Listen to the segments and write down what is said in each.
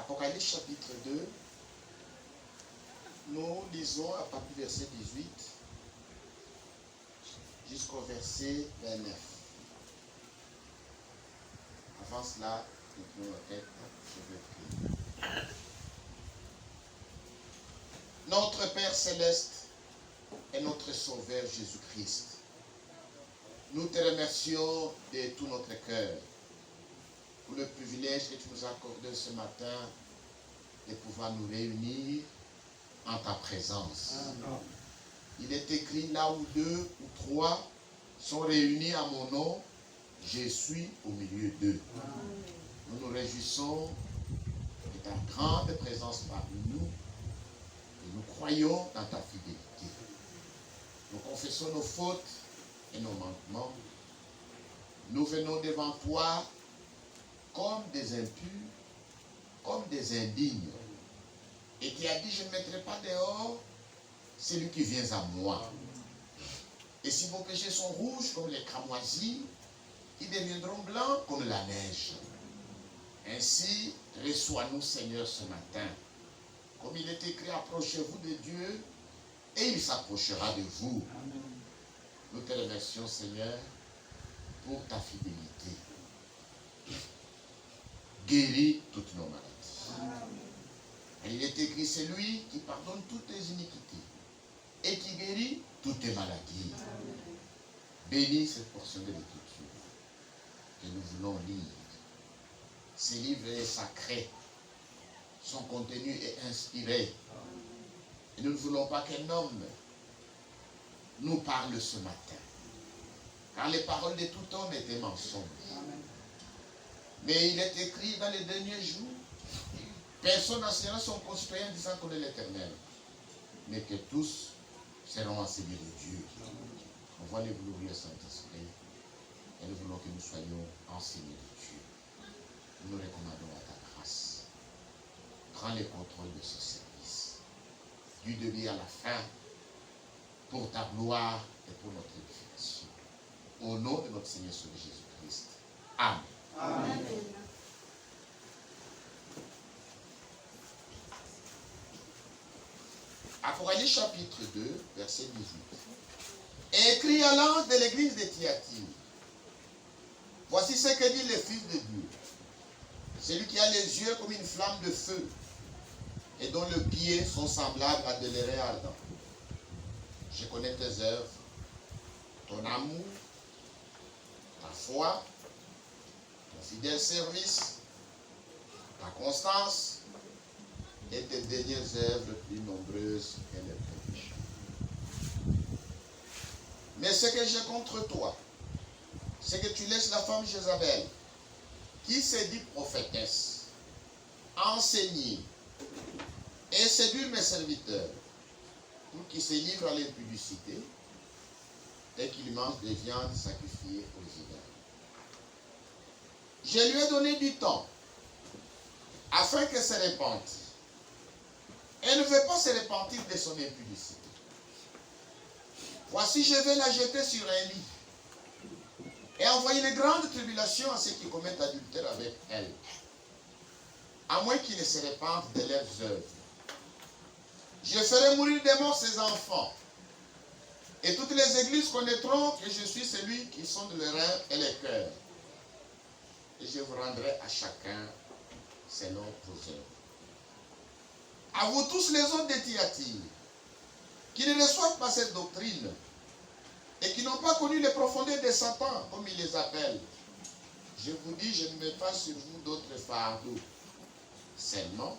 Apocalypse chapitre 2, nous lisons à partir du verset 18 jusqu'au verset 29. Avant cela, nous prenons la tête, je vais prier. Notre Père céleste et notre Sauveur Jésus-Christ, nous te remercions de tout notre cœur pour le privilège que tu nous as accordé ce matin de pouvoir nous réunir en ta présence. Amen. Il est écrit là où 2 ou 3 sont réunis à mon nom, je suis au milieu d'eux. Nous nous réjouissons de ta grande présence parmi nous et nous croyons dans ta fidélité. Nous confessons nos fautes et nos manquements. Nous venons devant toi comme des impurs, comme des indignes. Et qui a dit, je ne mettrai pas dehors celui qui vient à moi. Et si vos péchés sont rouges comme les cramoisis, ils deviendront blancs comme la neige. Ainsi, reçois-nous, Seigneur, ce matin. Comme il est écrit, approchez-vous de Dieu et il s'approchera de vous. Amen. Nous te remercions, Seigneur, pour ta fidélité. Guéris toutes nos maladies. Amen. Et il est écrit, c'est lui qui pardonne toutes tes iniquités et qui guérit toutes tes maladies. Amen. Bénis cette portion de l'Écriture que nous voulons lire. Ces livres sacrés, son contenu est inspiré. Et nous ne voulons pas qu'un homme nous parle ce matin. Car les paroles de tout homme étaient mensonges. Mais il est écrit dans les derniers jours, personne n'enseignera son concitoyen disant qu'on est l'Éternel, mais que tous seront enseignés de Dieu. On voit les glorieux Saint-Esprit et nous voulons que nous soyons enseignés de Dieu. Nous nous recommandons à ta grâce. Prends le contrôle de ce service. Du début à la fin, pour ta gloire et pour notre édification. Au nom de notre Seigneur Jésus-Christ. Amen. Amen. Apocalypse chapitre 2, verset 18. Écrit à l'ange de l'église de Thyatire. Voici ce que dit le Fils de Dieu. Celui qui a les yeux comme une flamme de feu et dont les pieds sont semblables à de l'airain ardent. Je connais tes œuvres, ton amour, ta foi, ton fidèle service, ta constance et tes dernières œuvres plus nombreuses que les péchés. Mais ce que j'ai contre toi, c'est que tu laisses la femme Jézabel, qui se dit prophétesse, enseigner et séduire mes serviteurs pour qu'ils se livrent à l'impudicité et qu'ils mangent des viandes sacrifiées aux idoles. Je lui ai donné du temps afin qu'elle se repentisse. Elle ne veut pas se repentir de son impudicité. Voici, je vais la jeter sur un lit et envoyer une grande tribulation à ceux qui commettent adultère avec elle, à moins qu'ils ne se repentent de leurs œuvres. Je ferai mourir de mort ses enfants, et toutes les églises connaîtront que je suis celui qui sonde le rein et le cœur, et je vous rendrai à chacun selon vos œuvres. À vous tous les autres de Thyatire, qui ne reçoivent pas cette doctrine, et qui n'ont pas connu les profondeurs de Satan, comme il les appelle, je vous dis, je ne mets pas sur vous d'autres fardeaux. Seulement,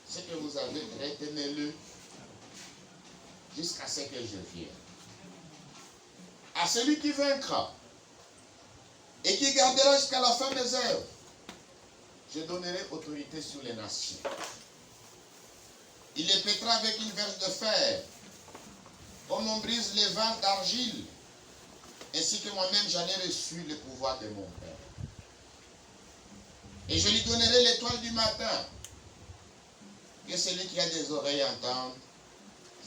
ce que vous avez, retenez-le jusqu'à ce que je vienne. À celui qui vaincra et qui gardera jusqu'à la fin des œuvres, je donnerai autorité sur les nations. Il les pètera avec une verge de fer, comme on brise les vins d'argile, ainsi que moi-même j'en ai reçu le pouvoir de mon Père. Et je lui donnerai l'étoile du matin. Que celui qui a des oreilles entende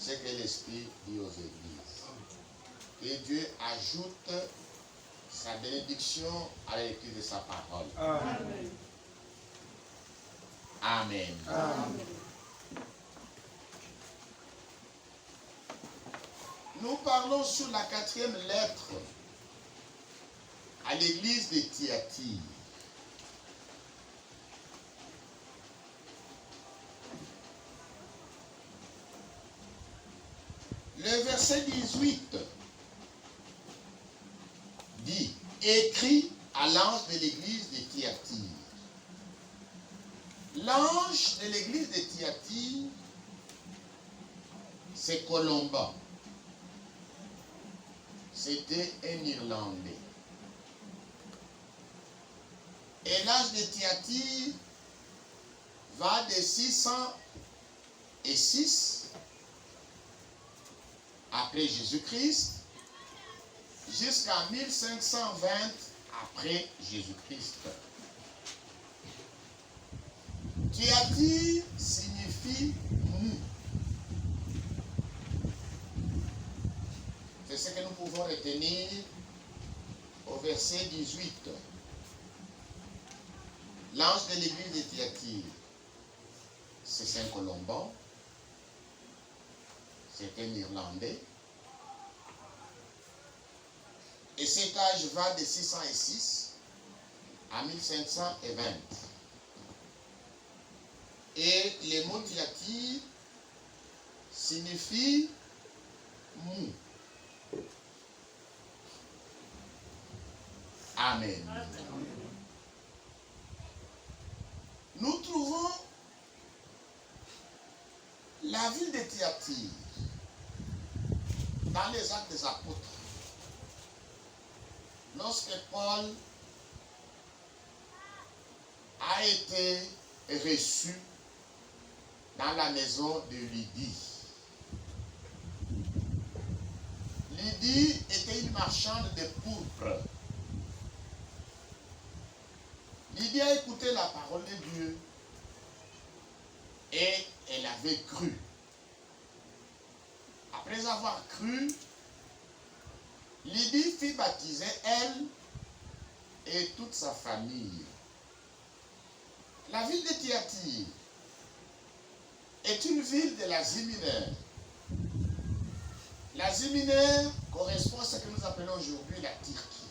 ce que l'Esprit dit aux églises. Que Dieu ajoute sa bénédiction à la lecture de sa parole. Amen. Amen. Amen. Nous parlons sur la 4e lettre à l'église de Thyatire. Le verset 18 dit « Écrit à l'ange de l'église de Thyatire ». L'ange de l'église de Thyatire, c'est Colomba. C'était un Irlandais. Et l'âge de Thyatire va de 606 après Jésus-Christ jusqu'à 1520 après Jésus-Christ. Thyatire signifie mou. C'est ce que nous pouvons retenir au verset 18. L'ange de l'église de Thyatire, c'est Saint Colomban, c'est un Irlandais. Et cet âge va de 606 à 1520. Et le mot Thyatire signifie mou. Amen. Nous trouvons la ville de Thyatire dans les Actes des Apôtres. Lorsque Paul a été reçu dans la maison de Lydie. Lydie était une marchande de pourpre. Lydie a écouté la parole de Dieu et elle avait cru. Après avoir cru, Lydie fit baptiser elle et toute sa famille. La ville de Thyatire est une ville de l'Asie mineure. L'Asie mineure correspond à ce que nous appelons aujourd'hui la Turquie.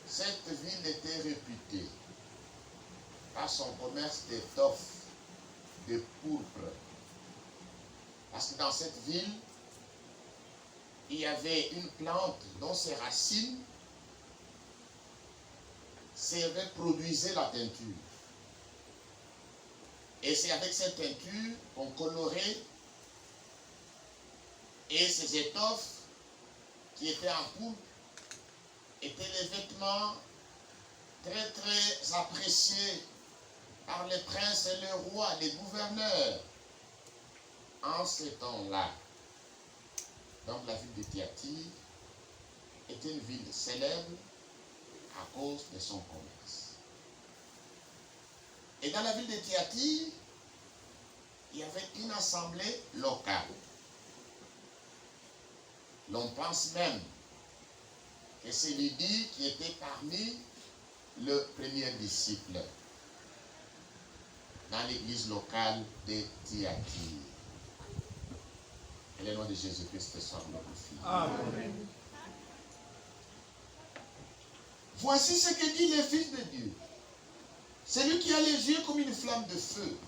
Cette ville était réputée par son commerce d'étoffes, de pourpre. Parce que dans cette ville, il y avait une plante dont ses racines produisaient la teinture. Et c'est avec cette teinture qu'on colorait, et ces étoffes qui étaient en pourpre étaient les vêtements très très appréciés par les princes et les rois, les gouverneurs en ce temps-là. Donc la ville de Thyatire était une ville célèbre à cause de son commerce. Et dans la ville de Thyatire, il y avait une assemblée locale. L'on pense même que c'est Lydie qui était parmi le premier disciple dans l'église locale de Thyatire. Et le nom de Jésus-Christ soit glorifié. Amen. Voici ce que dit le Fils de Dieu. Celui qui a les yeux comme une flamme de feu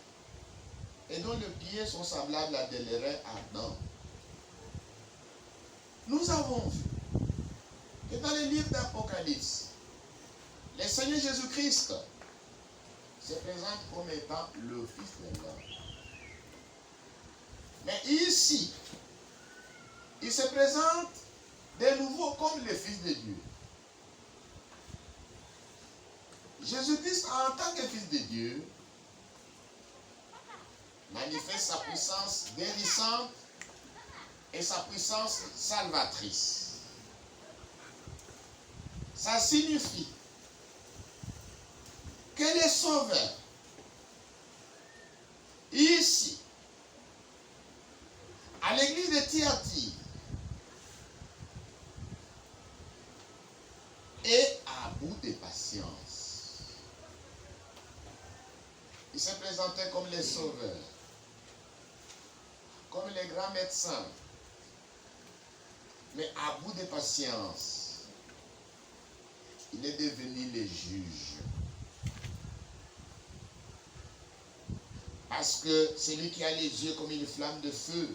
et dont les pieds sont semblables à des lérins ardents. Nous avons vu que dans les livres d'Apocalypse, le Seigneur Jésus-Christ se présente comme étant le Fils de l'homme. Mais ici, il se présente de nouveau comme le Fils de Dieu. Jésus-Christ, en tant que Fils de Dieu, manifeste sa puissance guérissante et sa puissance salvatrice. Ça signifie que les sauveurs, ici, à l'église de Thyatire, est à bout de patience. se présentaient comme les sauveurs, comme les grands médecins. Mais à bout de patience, il est devenu le juge. Parce que celui qui a les yeux comme une flamme de feu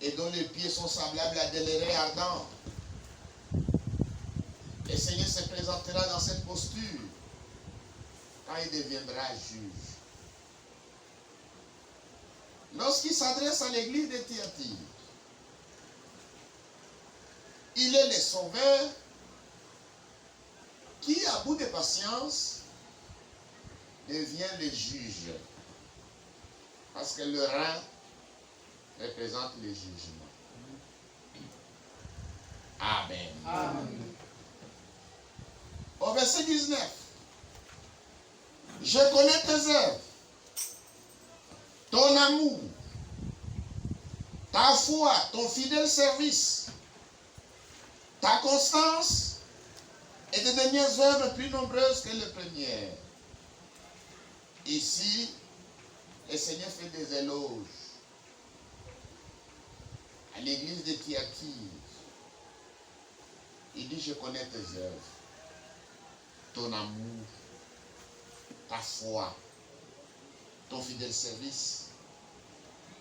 et dont les pieds sont semblables à des lérins ardents, le Seigneur se présentera dans cette posture quand il deviendra juge. Lorsqu'il s'adresse à l'église de Thyatire, il est le sauveur qui, à bout de patience, devient le juge. Parce que le rein représente le jugement. Amen. Amen. Au verset 19, je connais tes œuvres, ton amour, ta foi, ton fidèle service, ta constance et tes dernières œuvres plus nombreuses que les premières. Ici, le Seigneur fait des éloges à l'église de Thyatire. Il dit, je connais tes œuvres, ton amour, ta foi, ton fidèle service,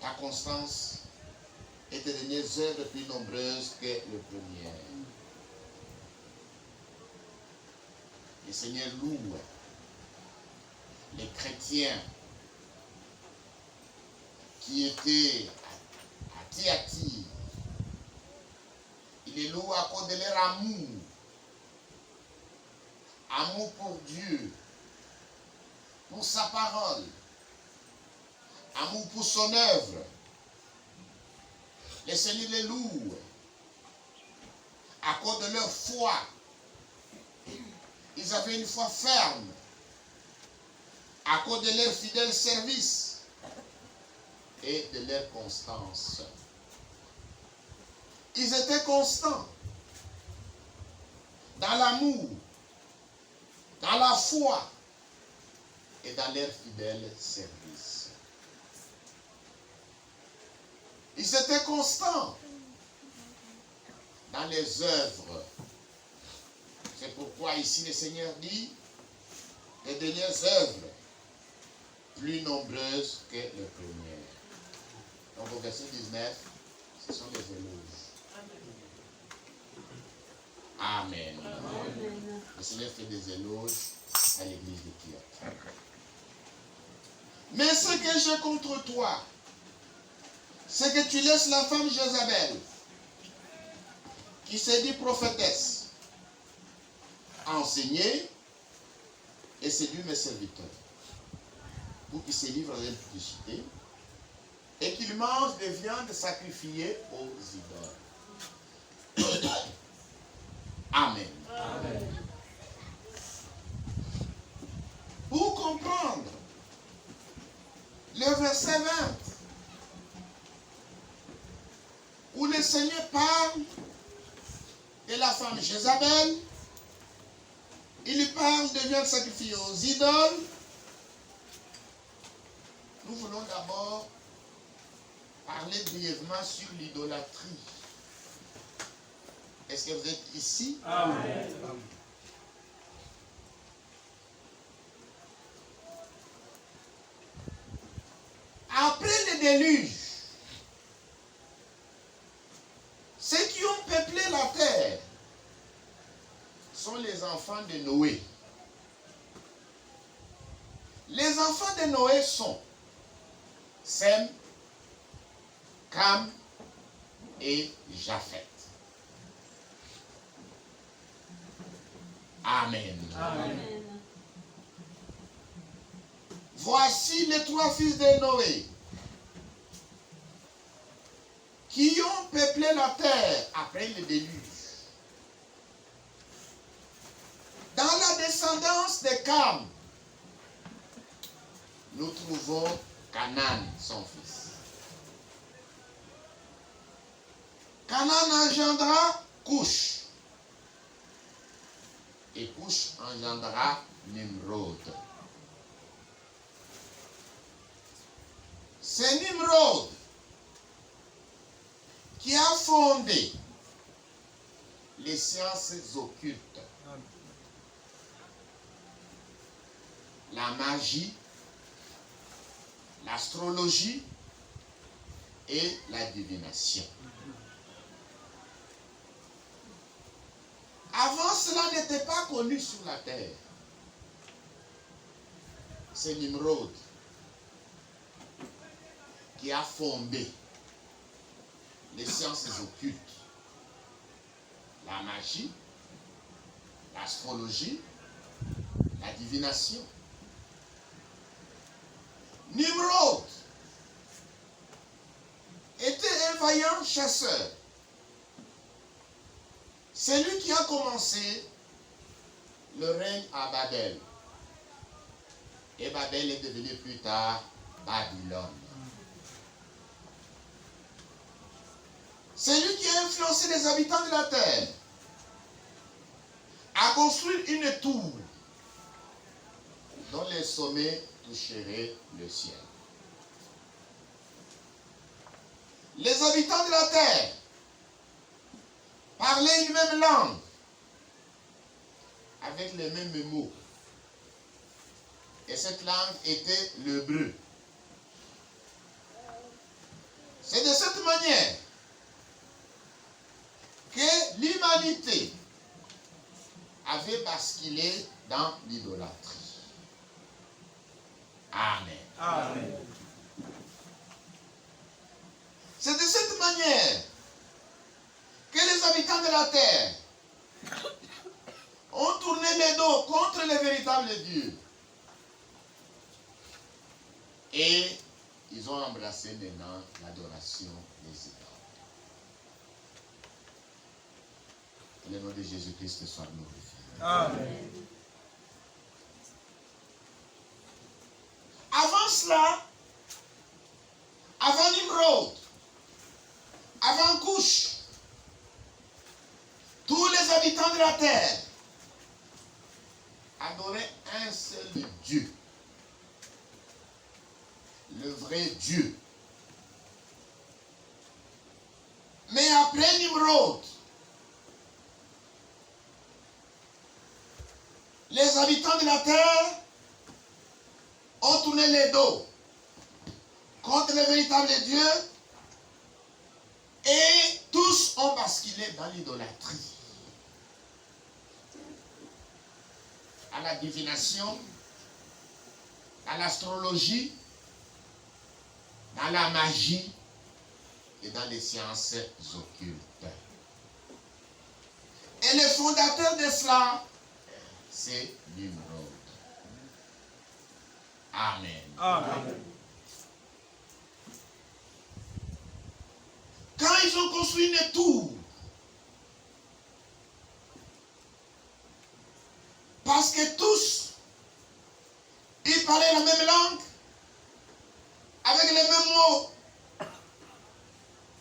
ta constance et tes dernières œuvres plus nombreuses que les premières. Le Seigneur loue les chrétiens qui étaient à Thyatire. Il les loue à cause de leur amour. Amour pour Dieu, pour sa parole, amour pour son œuvre. Le Seigneur les loue à cause de leur foi. Ils avaient une foi ferme à cause de leur fidèle service et de leur constance. Ils étaient constants dans l'amour, dans la foi et dans leur fidèle service. Ils étaient constants dans les œuvres. C'est pourquoi ici le Seigneur dit les dernières œuvres plus nombreuses que les premières. Donc au verset 19, ce sont les éloges. Amen. Amen. Le Seigneur fait des éloges à l'église de Thyatire. Mais ce que j'ai contre toi, c'est que tu laisses la femme Jézabel, qui se dit prophétesse, enseigner et séduire mes serviteurs, pour qu'ils se livrent à l'impudicité et qu'ils mangent des viandes sacrifiées aux idoles. Amen. Amen. Pour comprendre le verset 20, où le Seigneur parle de la femme Jézabel, il parle de viande sacrifiée aux idoles. Nous voulons d'abord parler brièvement sur l'idolâtrie. Est-ce que vous êtes ici? Amen. Après le déluge, ceux qui ont peuplé la terre sont les enfants de Noé. Les enfants de Noé sont Sem, Cam et Japheth. Amen. Amen. Voici les trois fils de Noé qui ont peuplé la terre après le déluge. Dans la descendance de Cam, nous trouvons Canaan, son fils. Canaan engendra Couche. Et Couche engendra Nimrod. C'est Nimrod qui a fondé les sciences occultes, la magie, l'astrologie et la divination. Avant, cela n'était pas connu sur la terre. C'est Nimrod qui a fondé les sciences occultes, la magie, l'astrologie, la divination. Nimrod était un vaillant chasseur. C'est lui qui a commencé le règne à Babel. Et Babel est devenu plus tard Babylone. C'est lui qui a influencé les habitants de la terre à construire une tour dont les sommets toucheraient le ciel. Les habitants de la terre parlaient une même langue, avec les mêmes mots. Et cette langue était l'hébreu. C'est de cette manière que l'humanité avait basculé dans l'idolâtrie. Amen. Amen. C'est de cette manière que les habitants de la terre ont tourné les dos contre le véritable Dieu. Et ils ont embrassé maintenant l'adoration des idoles. Que le nom de Jésus-Christ soit glorifié. Amen. Avant cela, avant Nimrod, avant Cush, tous les habitants de la terre adoraient un seul Dieu. Le vrai Dieu. Mais après Nimrod, les habitants de la terre ont tourné les dos contre le véritable Dieu et tous ont basculé dans l'idolâtrie. À la divination, à l'astrologie, dans la magie et dans les sciences occultes. Et le fondateur de cela, c'est Nimrod. Amen. Amen. Quand ils ont construit une tour, parce que tous, ils parlaient la même langue, avec les mêmes mots,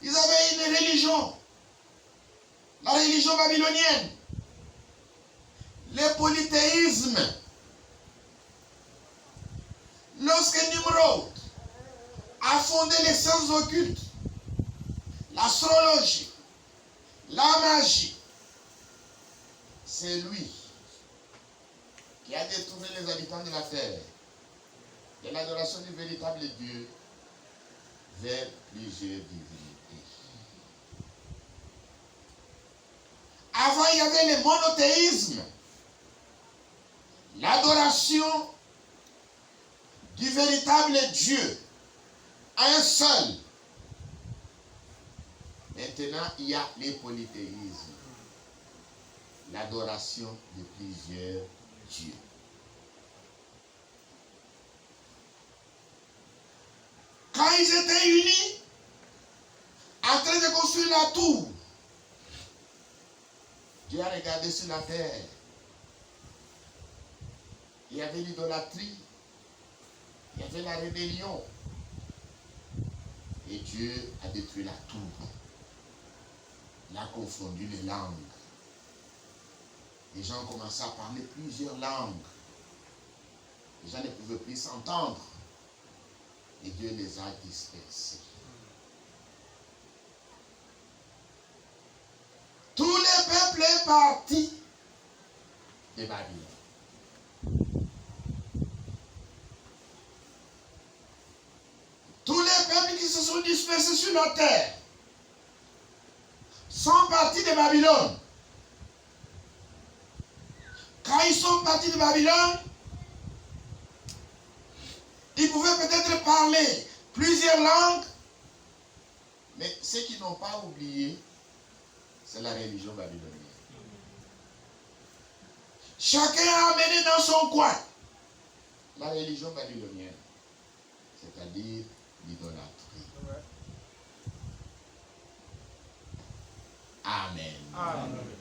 ils avaient une religion, la religion babylonienne, le polythéisme. Lorsque Nimrod a fondé les sciences occultes, l'astrologie, la magie, c'est lui qui a détourné les habitants de la terre de l'adoration du véritable Dieu vers plusieurs divinités. Avant, il y avait le monothéisme, l'adoration du véritable Dieu, un seul. Maintenant, il y a les polythéismes, l'adoration de plusieurs dieux. Quand ils étaient unis, en train de construire la tour, Dieu a regardé sur la terre. Il y avait l'idolâtrie, il y avait la rébellion. Et Dieu a détruit la tour. Il a confondu les langues. Les gens ont commencé à parler plusieurs langues. Les gens ne pouvaient plus s'entendre. Et Dieu les a dispersés. Tous les peuples sont partis de Babylone. Tous les peuples qui se sont dispersés sur la terre sont partis de Babylone. Quand ils sont partis de Babylone, ils pouvaient peut-être parler plusieurs langues, mais ce qu'ils n'ont pas oublié, c'est la religion babylonienne. Chacun a amené dans son coin la religion babylonienne, c'est-à-dire l'idolâtrie. Amen. Amen.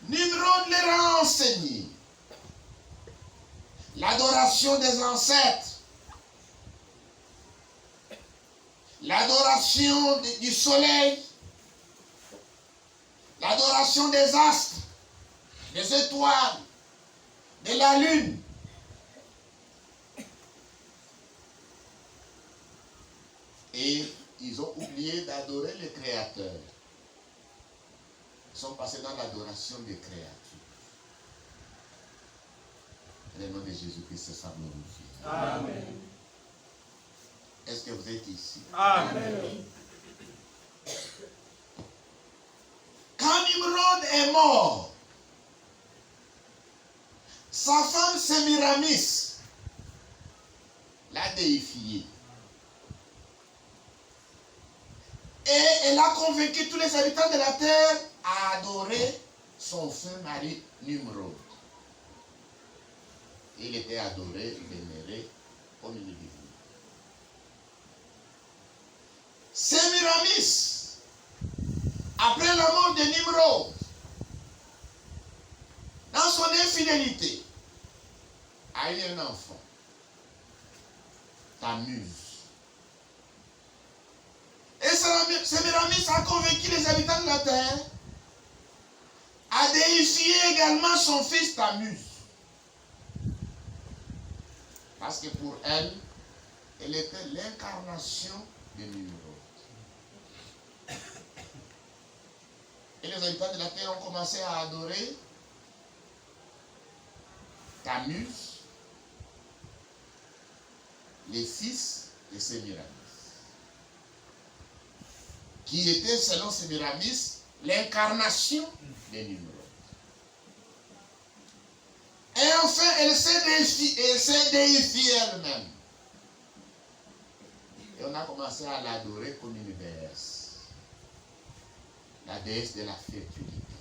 Nimrod leur a enseigné l'adoration des ancêtres, l'adoration du soleil, l'adoration des astres, des étoiles, de la lune. Et ils ont oublié d'adorer le Créateur. Ils sont passés dans l'adoration des créatures. Le nom de Jésus-Christ soit glorifié. Amen. Est-ce que vous êtes ici? Amen. Quand Nimrod est mort, sa femme Sémiramis l'a déifié. Et elle a convaincu tous les habitants de la terre à adorer son feu mari Nimrod. Il était adoré, vénéré au milieu du monde. Sémiramis, après la mort de Nimrod, dans son infidélité, a eu un enfant, Tammuz. Et Sémiramis a convaincu les habitants de la terre à déifier également son fils Tammuz. Parce que pour elle, elle était l'incarnation de Nimrod. Et les habitants de la terre ont commencé à adorer Tammuz, les fils de Sémiramis, qui était, selon Sémiramis, l'incarnation de Nimrod. Et enfin, elle s'est déifiée elle-même. Et on a commencé à l'adorer comme une déesse. La déesse de la fertilité.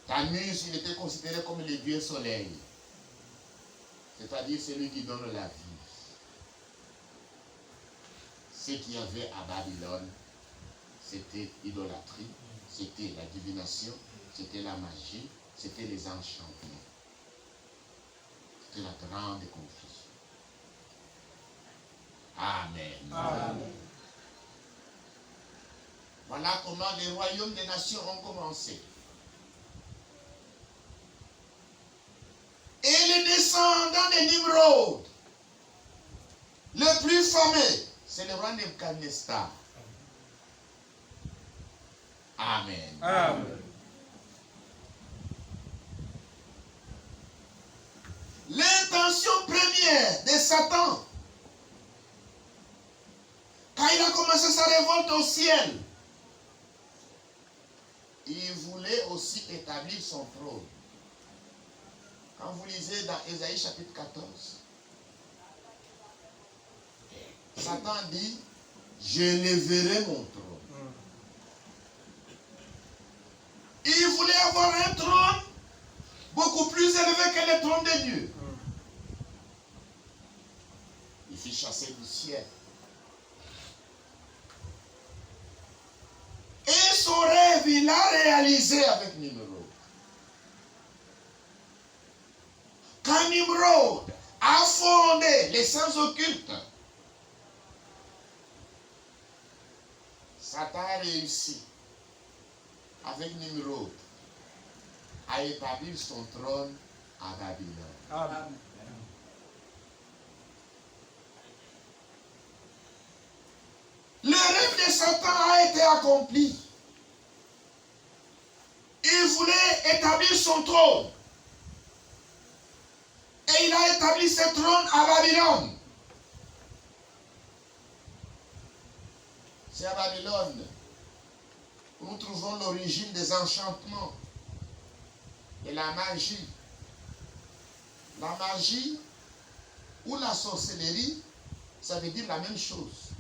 Tammuz, il était considéré comme le dieu soleil. C'est-à-dire celui qui donne la vie. Ce qu'il y avait à Babylone, c'était l'idolâtrie, c'était la divination, c'était la magie, c'était les enchantements. C'était la grande confusion. Amen. Amen. Voilà comment les royaumes des nations ont commencé. Et les descendants de Nimrod, le plus fameux, c'est le roi Nebuchadnezzar. Amen. Amen. L'intention première de Satan, quand il a commencé sa révolte au ciel, il voulait aussi établir son trône. Quand vous lisez dans Ésaïe chapitre 14, Satan dit, je lèverai mon trône. Il voulait avoir un trône beaucoup plus élevé que le trône de Dieu. Il fut chassé du ciel. Et son rêve, il l'a réalisé avec Nimrod. Quand Nimrod a fondé les sciences occultes, Satan a réussi avec Nimrod à établir son trône à Babylone. Amen. de Satan a été accompli. Il voulait établir son trône. Et il a établi ce trône à Babylone. C'est à Babylone où nous trouvons l'origine des enchantements et la magie. La magie ou la sorcellerie, ça veut dire la même chose.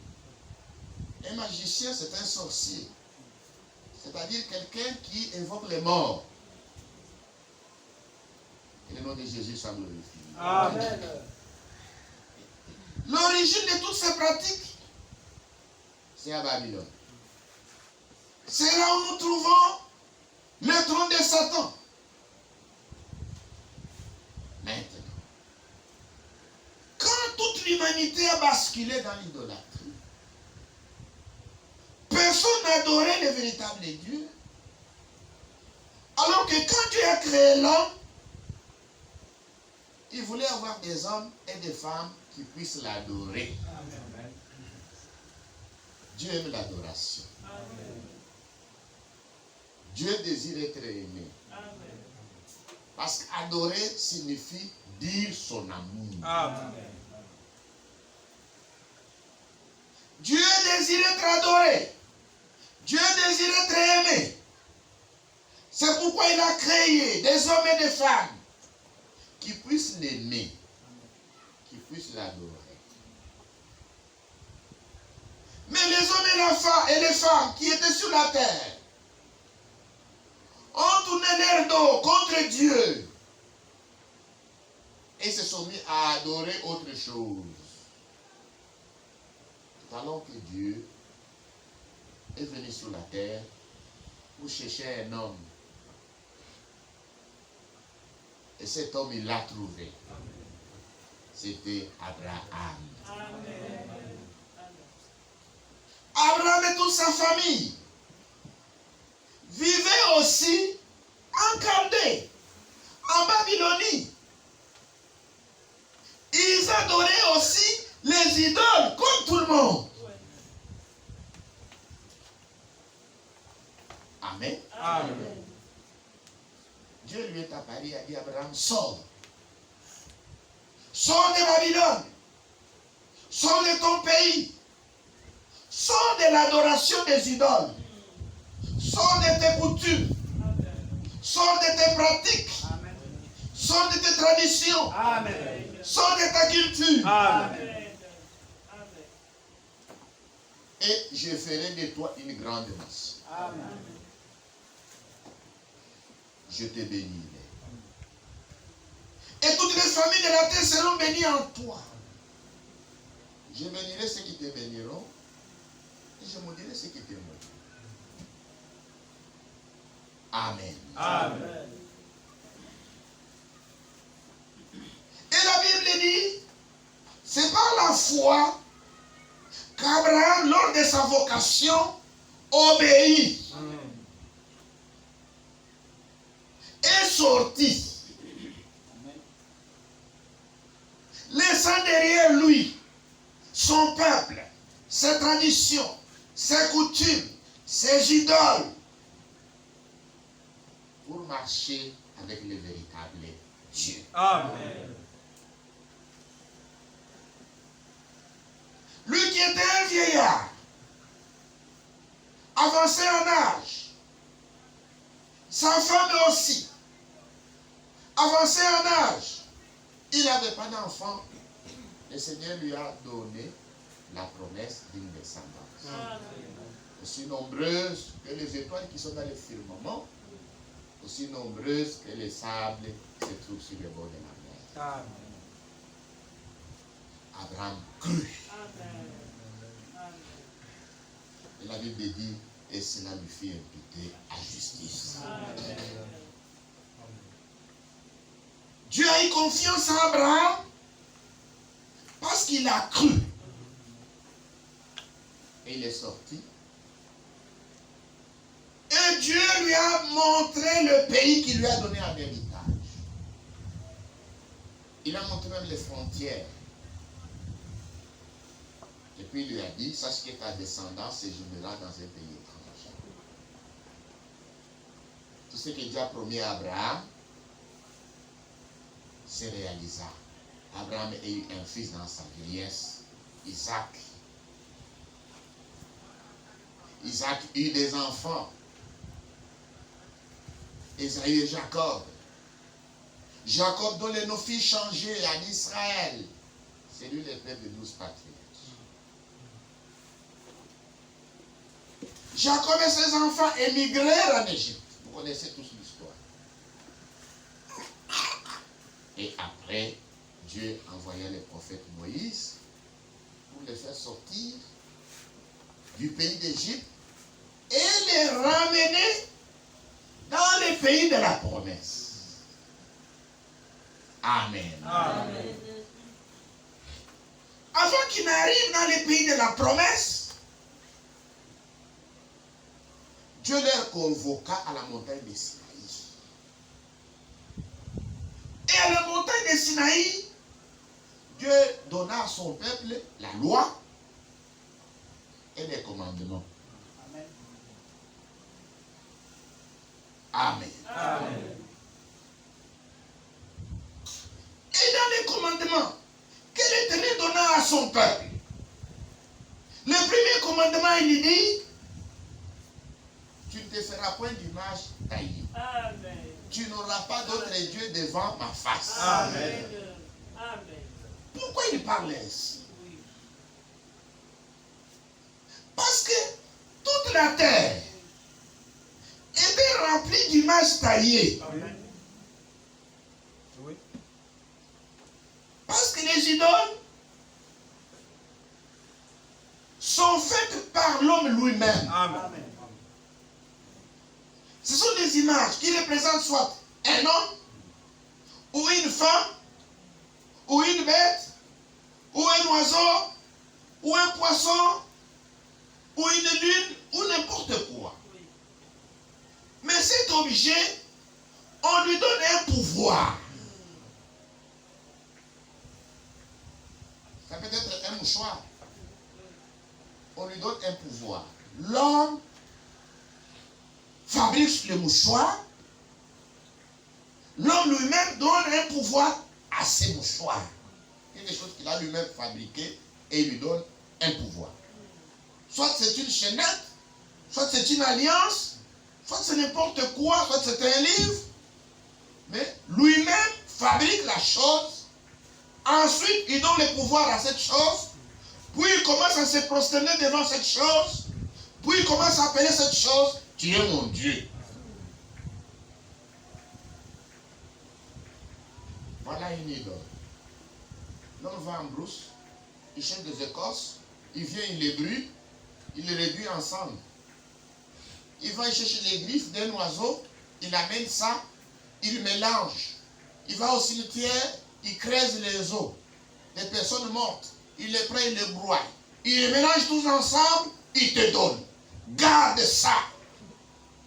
Un magicien, c'est un sorcier. C'est-à-dire quelqu'un qui évoque les morts. Et le nom de Jésus soit glorifié. Amen. L'origine de toutes ces pratiques, c'est à Babylone. C'est là où nous trouvons le trône de Satan. Maintenant, quand toute l'humanité a basculé dans l'idolâtrie, personne n'adorait le véritable Dieu. Alors que quand Dieu a créé l'homme, il voulait avoir des hommes et des femmes qui puissent l'adorer. Dieu aime l'adoration. Dieu désire être aimé. Parce qu'adorer signifie dire son amour. Amen. Dieu désire être adoré. Dieu désire être aimé. C'est pourquoi il a créé des hommes et des femmes qui puissent l'aimer, qui puissent l'adorer. Mais les hommes et les femmes qui étaient sur la terre ont tourné leur dos contre Dieu et se sont mis à adorer autre chose. Alors que Dieu est venu sur la terre pour chercher un homme. Et cet homme, il l'a trouvé. C'était Abraham. Amen. Abraham et toute sa famille vivaient aussi en Chaldée, en Babylonie. Ils adoraient aussi les idoles, comme tout le monde. Amen. Amen. Dieu lui est apparu et a dit à Abraham, sors. Sors de Babylone. Sors de ton pays. Sors de l'adoration des idoles. Sors de tes coutumes. Sors de tes pratiques. Amen. Sors de tes traditions. Amen. Sors de ta culture. Amen. Et je ferai de toi une grande nation. Amen. Je te bénirai. Et toutes les familles de la terre seront bénies en toi. Je bénirai ceux qui te béniront. Et je maudirai ceux qui te maudiront. Amen. Amen. Et la Bible dit, c'est par la foi qu'Abraham, lors de sa vocation, obéit. Est sorti. Laissant derrière lui son peuple, ses traditions, ses coutumes, ses idoles, pour marcher avec le véritable Dieu. Amen. Lui qui était un vieillard, avancé en âge, sa femme aussi, avancé en âge, il n'avait pas d'enfant. Le Seigneur lui a donné la promesse d'une descendance. Aussi nombreuse que les étoiles qui sont dans le firmament, aussi nombreuse que les sables qui se trouvent sur le bord de la mer. Amen. Abraham crut. Et la Bible dit, et cela lui fit imputer à justice. Dieu a eu confiance en Abraham parce qu'il a cru. Et il est sorti. Et Dieu lui a montré le pays qu'il lui a donné en héritage. Il a montré même les frontières. Et puis il lui a dit, sache que ta descendance séjournera dans un pays étranger. Tout ce que Dieu a promis à Abraham se réalisa. Abraham a eu un fils dans sa vieillesse, Isaac. Isaac eut des enfants, Ésaü et Jacob. Jacob dont les noms furent changés en Israël. C'est lui le père de 12 patriarches. Jacob et ses enfants émigrèrent en Égypte. Vous connaissez tous l'histoire. Et après, Dieu envoya le prophète Moïse pour les faire sortir du pays d'Égypte et les ramener dans le pays de la promesse. Amen. Amen. Avant qu'ils n'arrivent dans le pays de la promesse, Dieu leur convoqua à la montagne de Sinaï. Et à la montagne de Sinaï, Dieu donna à son peuple la loi et les commandements. Amen. Amen. Et dans les commandements que l'Éternel donna à son peuple, le premier commandement, il dit, tu ne te feras point d'image taillée. Amen. Tu n'auras pas d'autre Dieu devant ma face. Amen. Amen. Pourquoi il parle ainsi? Oui. Parce que toute la terre était remplie d'images taillées. Amen. Oui. Parce que les idoles sont faites par l'homme lui-même. Amen. Ce sont des images qui représentent soit un homme, ou une femme, ou une bête, ou un oiseau, ou un poisson, ou une lune, ou n'importe quoi. Oui. Mais cet objet, on lui donne un pouvoir. Ça peut être un mouchoir. On lui donne un pouvoir. L'homme fabrique le mouchoir. L'homme lui-même donne un pouvoir à ses mouchoirs. Il y a des choses qu'il a lui-même fabriquées et il lui donne un pouvoir. Soit c'est une chaînette, soit c'est une alliance, soit c'est n'importe quoi, soit c'est un livre. Mais lui-même fabrique la chose. Ensuite, il donne le pouvoir à cette chose. Puis il commence à se prosterner devant cette chose. Puis il commence à appeler cette chose, tu es mon Dieu. Voilà une idole. L'homme va en brousse, il cherche des écorces, il vient, il les brûle, il les réduit ensemble. Il va chercher les griffes d'un oiseau, il amène ça, il mélange. Il va au cimetière, il creuse les os des personnes mortes. Il les prend, il les broie. Il les mélange tous ensemble, il te donne. Garde ça.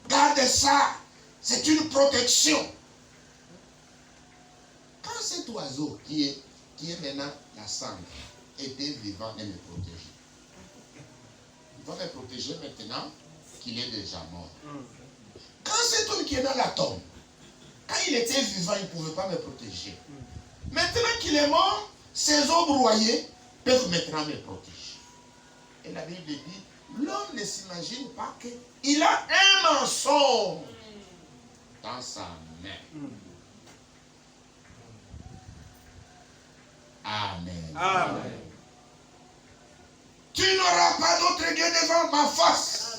Garde ça. C'est une protection. Quand cet oiseau qui est maintenant la cendre était vivant et me protéger, il va me protéger maintenant qu'il est déjà mort. Quand cet homme qui est dans la tombe, quand il était vivant, il ne pouvait pas me protéger. Maintenant qu'il est mort, ses os broyés peuvent maintenant me protéger. Et la Bible dit, l'homme ne s'imagine pas qu'il a un mensonge dans sa main. Amen. Amen. Tu n'auras pas d'autre Dieu devant ma face.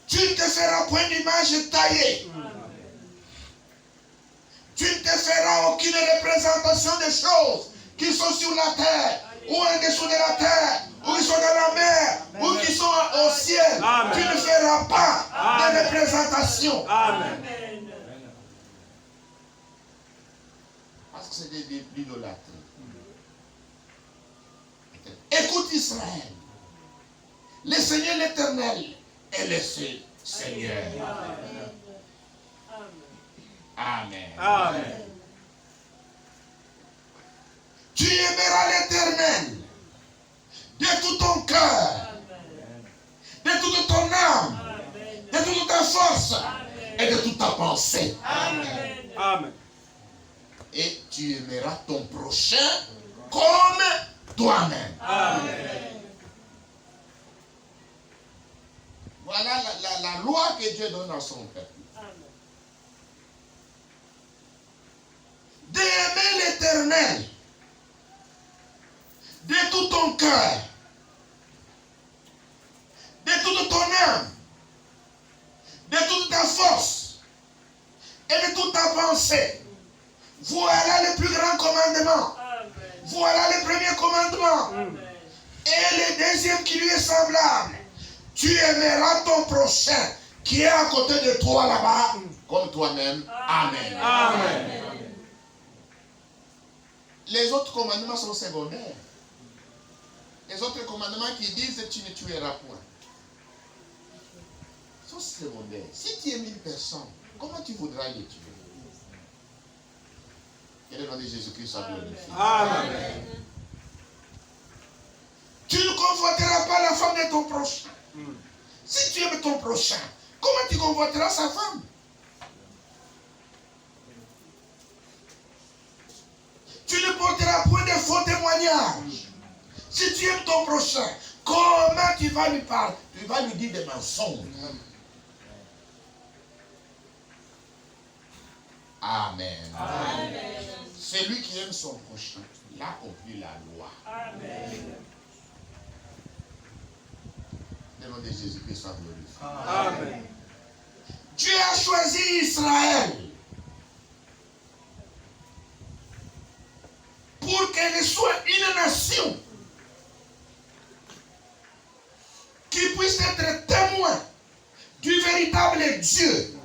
Tu ne te feras point d'image taillée. Tu ne te feras aucune représentation des choses qui sont sur la terre, ou en dessous de la terre, ou qui sont dans la mer, ou qui sont au ciel. Amen. Tu ne feras pas de Amen. représentation. Amen. Amen. Parce que c'est de l'idolâtrie. Écoute Israël. Le Seigneur l'Éternel est le seul Seigneur. Amen. Amen. Amen. Tu aimeras l'Éternel force Amen. et de toute ta pensée. Amen. Amen. Et tu aimeras ton prochain comme toi-même. Amen. Voilà la loi que Dieu donne à son peuple. Amen. D'aimer l'Éternel de tout ton cœur, de toute ton âme, de toute ta force et de toute ta pensée. Voilà le plus grand commandement. Amen. Voilà le premier commandement. Amen. Et le deuxième qui lui est semblable. Tu aimeras ton prochain qui est à côté de toi là-bas comme toi-même. Amen. Amen. Les autres commandements sont secondaires. Les autres commandements qui disent tu ne tueras point sont secondaires. Si tu aimes une personne, comment tu voudras les tuer? Et le nom de Jésus-Christ soit glorifié. Amen. Tu ne convoiteras pas la femme de ton prochain. Si tu aimes ton prochain, comment tu convoiteras sa femme? Tu ne porteras point de faux témoignages. Si tu aimes ton prochain, comment tu vas lui parler? Tu vas lui dire des mensonges. Amen. Amen. Celui qui aime son prochain, il a accompli la loi. Amen. Le nom de Jésus-Christ soit glorifié. Amen. Dieu a choisi Israël pour qu'elle soit une nation qui puisse être témoin du véritable Dieu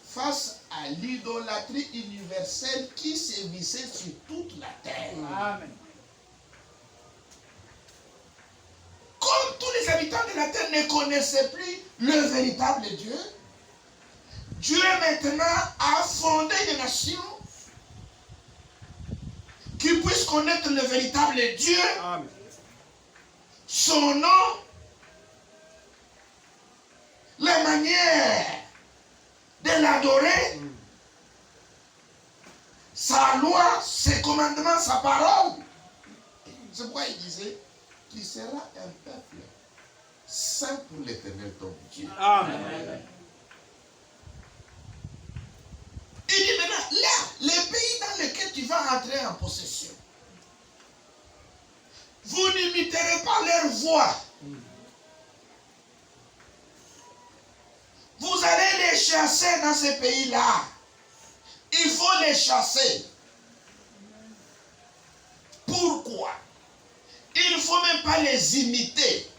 face à l'idolâtrie universelle qui sévissait sur toute la terre. Amen. Comme tous les habitants de la terre ne connaissaient plus le véritable Dieu, Dieu maintenant a fondé des nations qui puissent connaître le véritable Dieu, Amen. son nom, la manière de l'adorer, sa loi, ses commandements, sa parole. C'est pourquoi il disait, tu seras un peuple saint pour l'Éternel ton Dieu. Amen. Il dit maintenant, là, les pays dans lesquels tu vas entrer en possession, vous n'imiterez pas leur voix. Vous allez les chasser dans ces pays-là. Il faut les chasser. Pourquoi? Il ne faut même pas les imiter.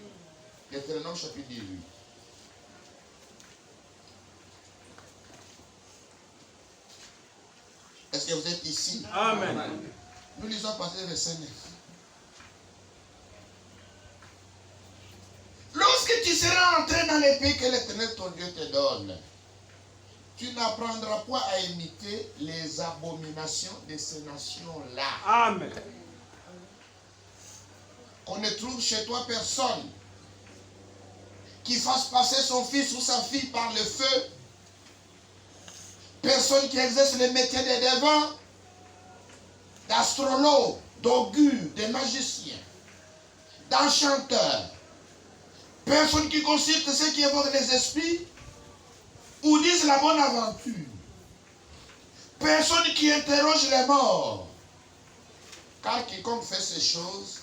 Deutéronome chapitre 18. Est-ce que vous êtes ici? Amen. Nous lisons à partir du verset 9. Lorsque tu seras entré dans les pays que l'Éternel ton Dieu te donne, tu n'apprendras point à imiter les abominations de ces nations-là. Amen. Qu'on ne trouve chez toi personne qui fasse passer son fils ou sa fille par le feu. Personne qui exerce le métier de devins, d'astrologue, d'augure, de magicien, d'enchanteur. Personne qui consulte ceux qui évoquent les esprits ou disent la bonne aventure. Personne qui interroge les morts. Car quiconque fait ces choses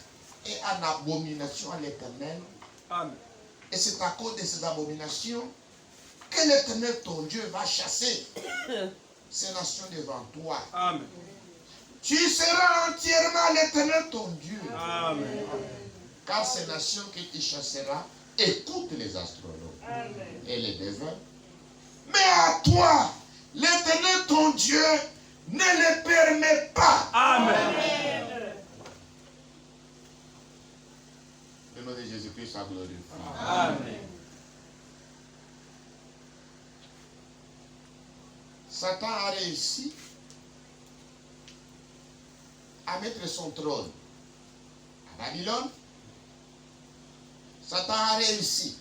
est en abomination à l'Éternel. Amen. Et c'est à cause de ces abominations que l'Éternel ton Dieu va chasser ces nations devant toi. Amen. Tu seras entièrement à l'Éternel ton Dieu. Amen. Car ces nations que tu chasseras écoutent les astrologues Amen. et les devins. Mais à toi, l'Éternel ton Dieu ne le permet pas. Amen. Amen. Le nom de Jésus-Christ soit glorifié. Amen. Satan a réussi à mettre son trône à Babylone. Satan a réussi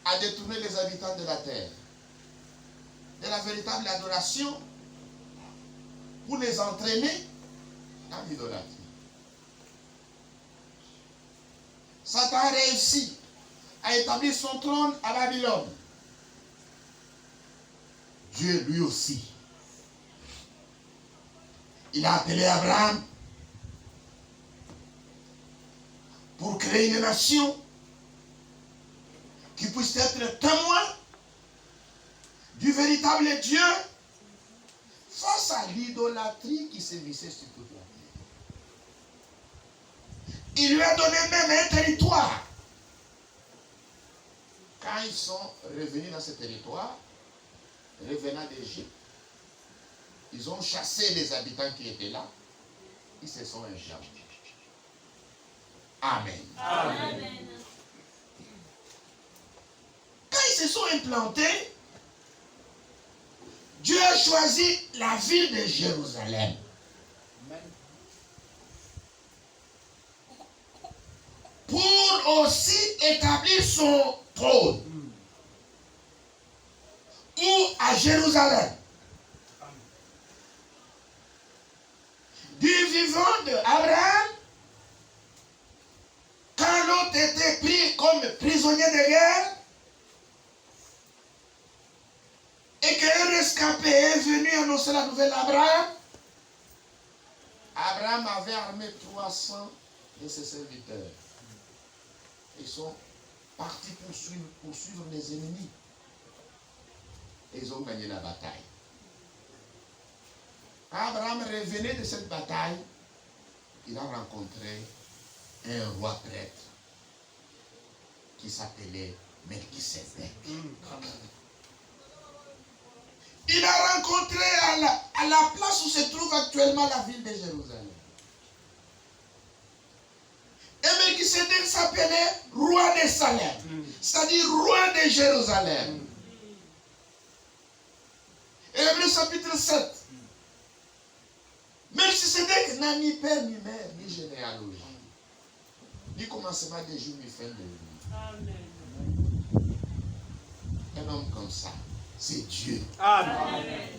a détourné les habitants de la terre de la véritable adoration pour les entraîner dans l'idolâtrie. Satan a réussi à établir son trône à Babylone. Dieu lui aussi, il a appelé Abraham pour créer une nation qui puisse être témoin du véritable Dieu face à l'idolâtrie qui sévissait sur toute la terre. Il lui a donné même un territoire. Quand ils sont revenus dans ce territoire, revenant d'Égypte, ils ont chassé les habitants qui étaient là. Ils se sont installés. Amen. Amen. Quand ils se sont implantés, Dieu a choisi la ville de Jérusalem. Pour aussi établir son trône. Où à Jérusalem. Du vivant d'Abraham, quand l'autre était pris comme prisonnier de guerre, et qu'un rescapé est venu annoncer la nouvelle à Abraham, Abraham avait armé 300 de ses serviteurs. Ils sont partis poursuivre les ennemis. Et ils ont gagné la bataille. Quand Abraham revenait de cette bataille, il a rencontré un roi prêtre qui s'appelait Melchisédek. Il a rencontré à la place où se trouve actuellement la ville de Jérusalem. Et Melchisédek s'appelait roi de Salem, c'est-à-dire roi de Jérusalem. Hébreux chapitre 7. Melchisédek n'a ni père, ni mère, ni généalogie, ni commencement des jours, ni fin de vie. Amen. Un homme comme ça, c'est Dieu. Amen.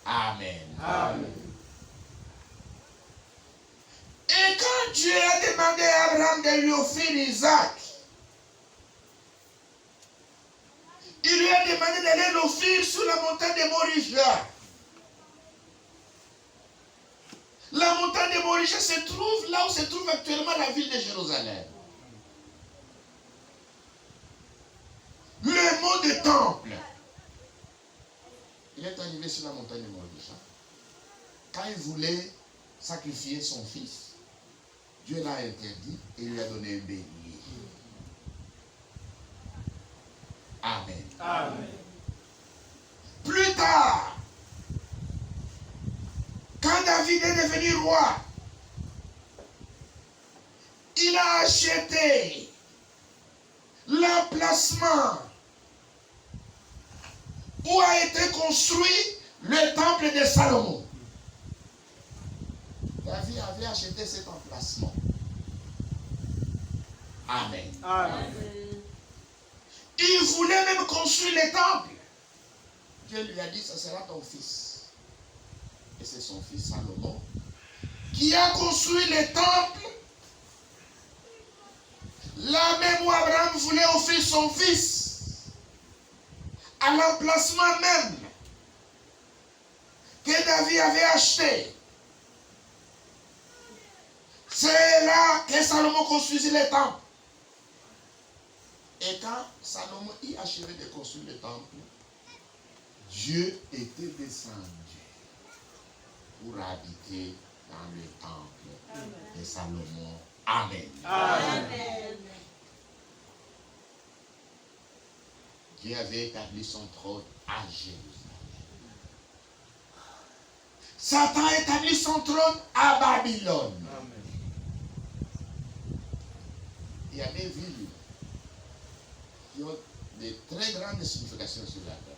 Amen. Amen. Et quand Dieu a demandé à Abraham de lui offrir Isaac, il lui a demandé d'aller l'offrir sur la montagne de Moriah. La montagne de Moriah se trouve là où se trouve actuellement la ville de Jérusalem. Le mot de temple. Il est arrivé sur la montagne de Moriah. Quand il voulait sacrifier son fils, Dieu l'a interdit et lui a donné un bélier. Amen. Amen. Plus tard, quand David est devenu roi, il a acheté l'emplacement où a été construit le temple de Salomon. David avait acheté cet emplacement. Amen. Amen. Il voulait même construire le temple. Dieu lui a dit, ça sera ton fils. Et c'est son fils Salomon qui a construit le temple. Là même où Abraham voulait offrir son fils, à l'emplacement même que David avait acheté. C'est là que Salomon construisit le temple. Et quand Salomon y achevait de construire le temple, Dieu était descendu pour habiter dans le temple de Salomon. Amen. Amen. Dieu avait établi son trône à Jérusalem. Satan a établi son trône à Babylone. Il y a des villes qui ont de très grandes significations sur la terre.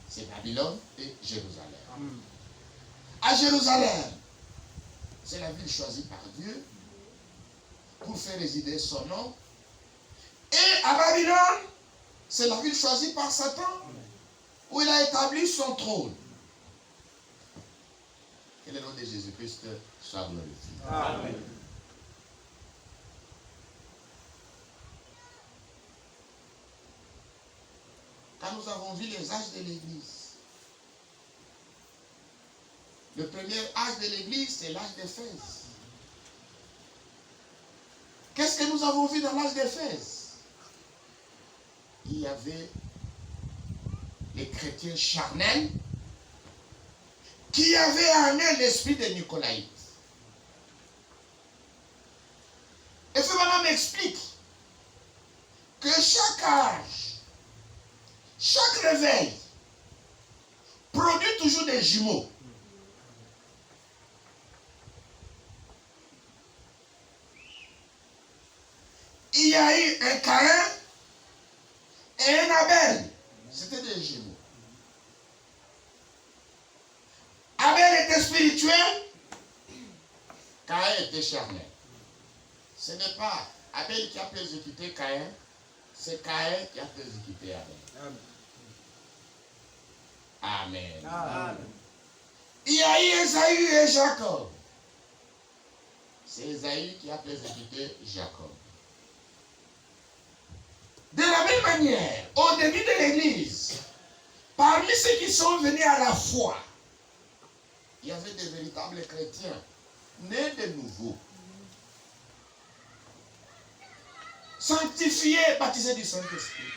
C'est Babylone et Jérusalem. À Jérusalem, c'est la ville choisie par Dieu pour faire résider son nom Et à Babylone, c'est la ville choisie par Satan, où il a établi son trône. Que le nom de Jésus-Christ soit glorifié. Amen. Quand nous avons vu les âges de l'Église, le premier âge de l'Église, c'est l'âge d'Éphèse. Qu'est-ce que nous avons vu dans l'âge d'Éphèse? Il y avait les chrétiens charnels qui avaient en eux l'esprit des Nicolaïtes. Et ce madame m'explique que chaque âge, chaque réveil produit toujours des jumeaux. Il y a eu un Caïn et un Abel. C'était des jumeaux. Abel était spirituel, Caïn était charnel. Ce n'est pas Abel qui a persécuté Caïn, c'est Caïn qui a persécuté Abel. Amen. Amen. Il y a eu Ésaü et Jacob. C'est Ésaü qui a persécuté Jacob. De la même manière, au début de l'Église, parmi ceux qui sont venus à la foi, il y avait des véritables chrétiens, nés de nouveau, sanctifiés, baptisés du Saint-Esprit.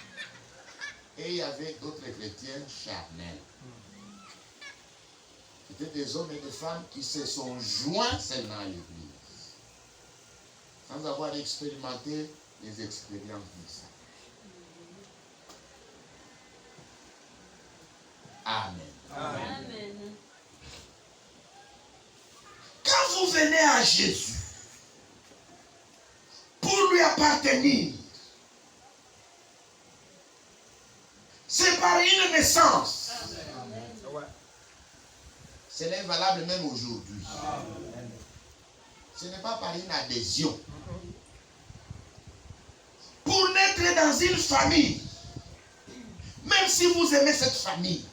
Et il y avait d'autres chrétiens charnels. C'était des hommes et des femmes qui se sont joints seulement à l'Église, sans avoir expérimenté les expériences de ça. Amen. Amen. Quand vous venez à Jésus pour lui appartenir, c'est par une naissance. C'est valable même aujourd'hui. Ce n'est pas par une adhésion. Pour naître dans une famille, même si vous aimez cette famille,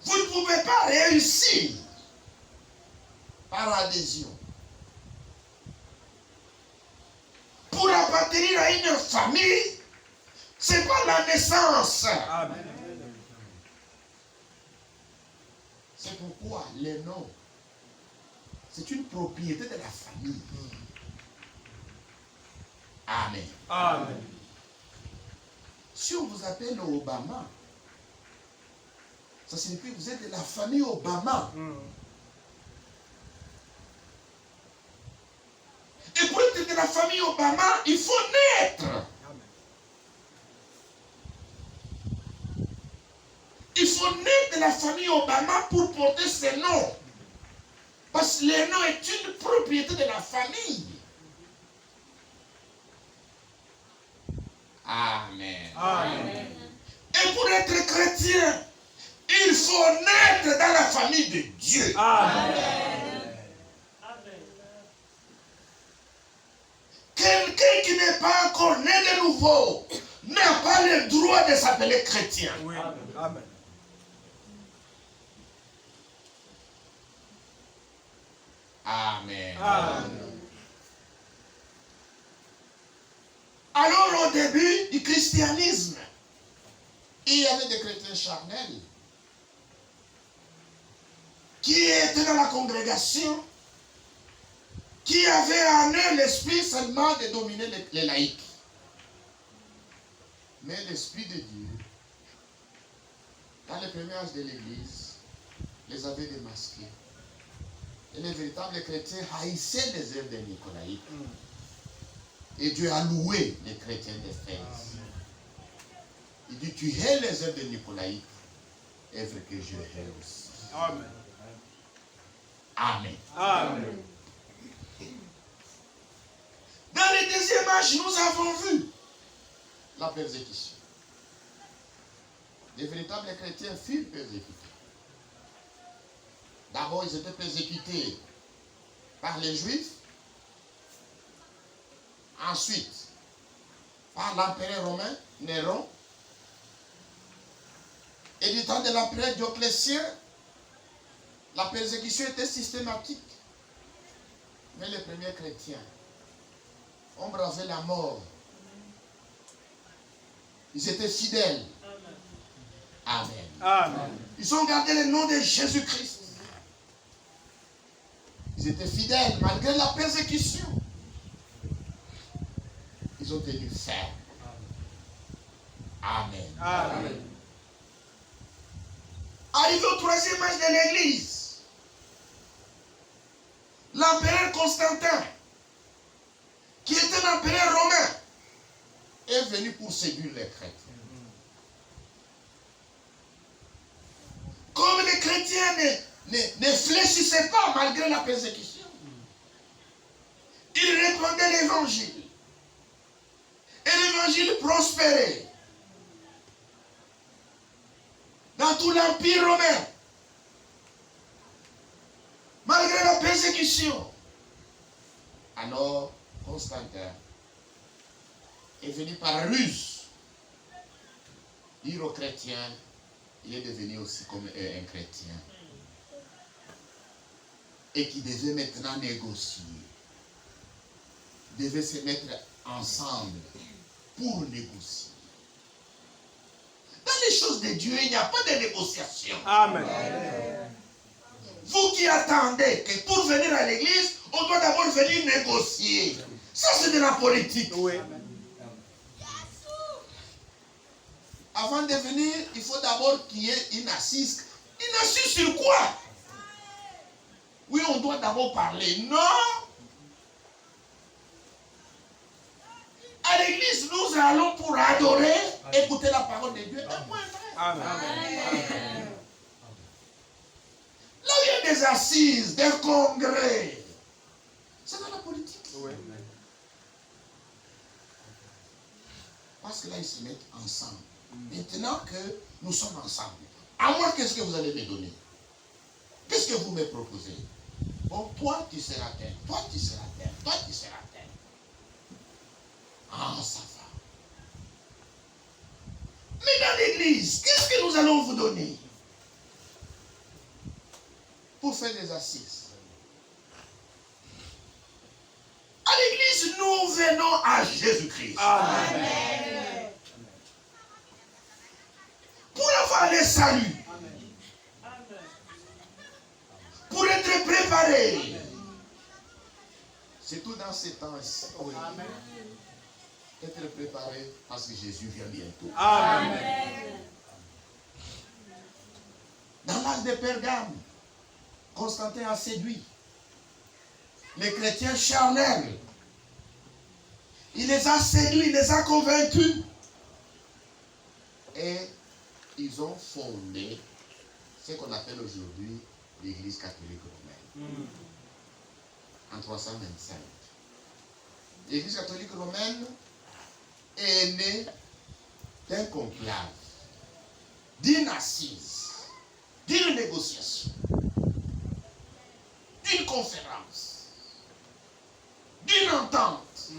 vous ne pouvez pas réussir par adhésion. Pour appartenir à une famille, c'est pas la naissance. Amen. C'est pourquoi les noms, c'est une propriété de la famille. Amen. Amen. Si on vous appelle Obama, ça signifie que vous êtes de la famille Obama. Et pour être de la famille Obama, il faut naître. Il faut naître de la famille Obama pour porter ce nom. Parce que le nom est une propriété de la famille. Amen. Amen. Et pour être chrétien, il faut naître dans la famille de Dieu. Amen. Quelqu'un qui n'est pas encore né de nouveau n'a pas le droit de s'appeler chrétien. Oui. Amen. Amen. Amen. Alors au début du christianisme, il y avait des chrétiens charnels qui étaient dans la congrégation, qui avaient en eux l'esprit seulement de dominer les laïcs. Mais l'esprit de Dieu, dans le premier âge de l'Église, les avait démasqués. Et les véritables chrétiens haïssaient les œuvres des Nicolaïtes. Et Dieu a loué les chrétiens d'Éphèse. Il dit, tu hais les œuvres des Nicolaïtes, œuvres que je hais aussi. Amen. Amen. Amen. Dans le deuxième âge, nous avons vu la persécution. Les véritables chrétiens furent persécutés. D'abord, ils étaient persécutés par les Juifs. Ensuite, par l'empereur romain Néron. Et du temps de l'empereur Dioclétien, la persécution était systématique. Mais les premiers chrétiens ont bravé la mort. Ils étaient fidèles. Amen. Amen. Ils ont gardé le nom de Jésus-Christ. Ils étaient fidèles malgré la persécution. Ils ont tenu ferme. Amen. Amen. Arrivé au troisième âge de l'Église, l'empereur Constantin, qui était un empereur romain, est venu pour séduire les chrétiens. Comme les chrétiens ne fléchissaient pas malgré la persécution, ils répandaient l'évangile. Et l'évangile prospérait dans tout l'empire romain. Malgré la persécution. Alors, Constantin est venu par ruse dire aux chrétiens, il est devenu aussi comme un chrétien. Et qui devait maintenant négocier. Devait se mettre ensemble pour négocier. Dans les choses de Dieu, il n'y a pas de négociation. Amen. Vous qui attendez que pour venir à l'église, on doit d'abord venir négocier. Ça, c'est de la politique. Oui. Avant de venir, il faut d'abord qu'il y ait une assise. Une assise sur quoi? Oui, on doit d'abord parler. Non! À l'église, nous allons pour adorer, écouter la parole de Dieu. Amen. Là où il y a des assises, des congrès, c'est dans la politique. Oui. Parce que là, ils se mettent ensemble. Maintenant que nous sommes ensemble, à moi, qu'est-ce que vous allez me donner? Qu'est-ce que vous me proposez? Bon, toi, tu seras tel. Toi, tu seras tel. Toi, tu seras tel. Ah, ça va. Mais dans l'église, qu'est-ce que nous allons vous donner? Pour faire des assises. À l'église, nous venons à Jésus-Christ. Amen. Pour avoir le salut. Pour être préparé. C'est tout dans ces temps-ci. Amen. Être préparé parce que Jésus vient bientôt. Amen. Dans l'âge de Pergame, Constantin a séduit les chrétiens charnels. Il les a séduits, il les a convaincus. Et ils ont fondé ce qu'on appelle aujourd'hui l'Église catholique romaine. En 325. L'Église catholique romaine est née d'un conclave, d'une assise, d'une négociation, d'une conférence, d'une entente.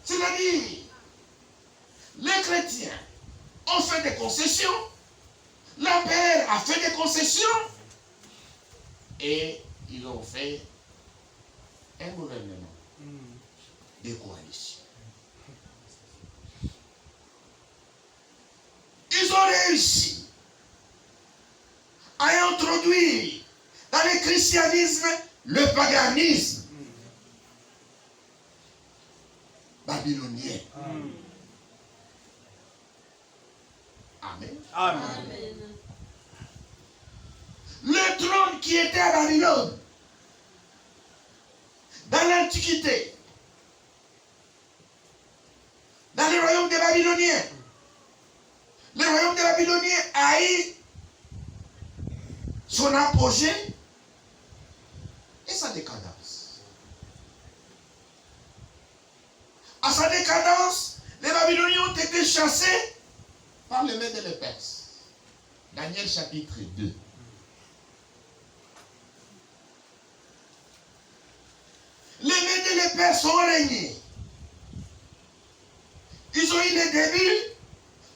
C'est-à-dire, les chrétiens ont fait des concessions, l'empereur a fait des concessions, et ils ont fait un gouvernement de coalition. Ils ont réussi à introduire dans le christianisme le paganisme babylonien. Amen. Amen. Le trône qui était à Babylone, dans l'Antiquité, dans le royaume des Babyloniens, le royaume des Babyloniens a eu son apogée et sa décadence. À sa décadence, les Babyloniens ont été chassés par les Mèdes et les Perses. Daniel chapitre 2. Les Mèdes et les Perses ont régné eu le début,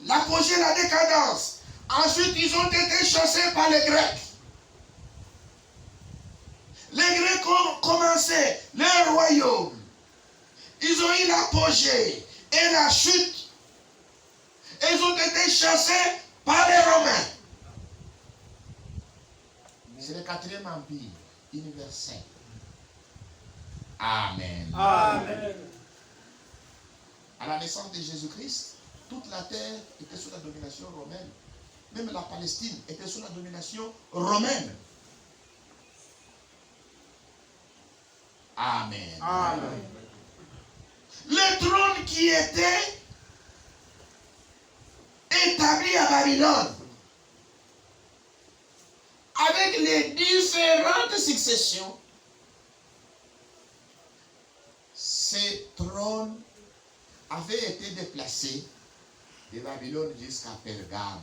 l'apogée, la décadence. Ensuite, ils ont été chassés par les Grecs. Les Grecs ont commencé leur royaume. Ils ont eu l'apogée et la chute. Ils ont été chassés par les Romains. C'est le 4e empire universel. Amen. Amen. À la naissance de Jésus-Christ, toute la terre était sous la domination romaine. Même la Palestine était sous la domination romaine. Amen. Amen. Le trône qui était établi à Babylone, avec les différentes successions, ces trônes avaient été déplacés de Babylone jusqu'à Pergame.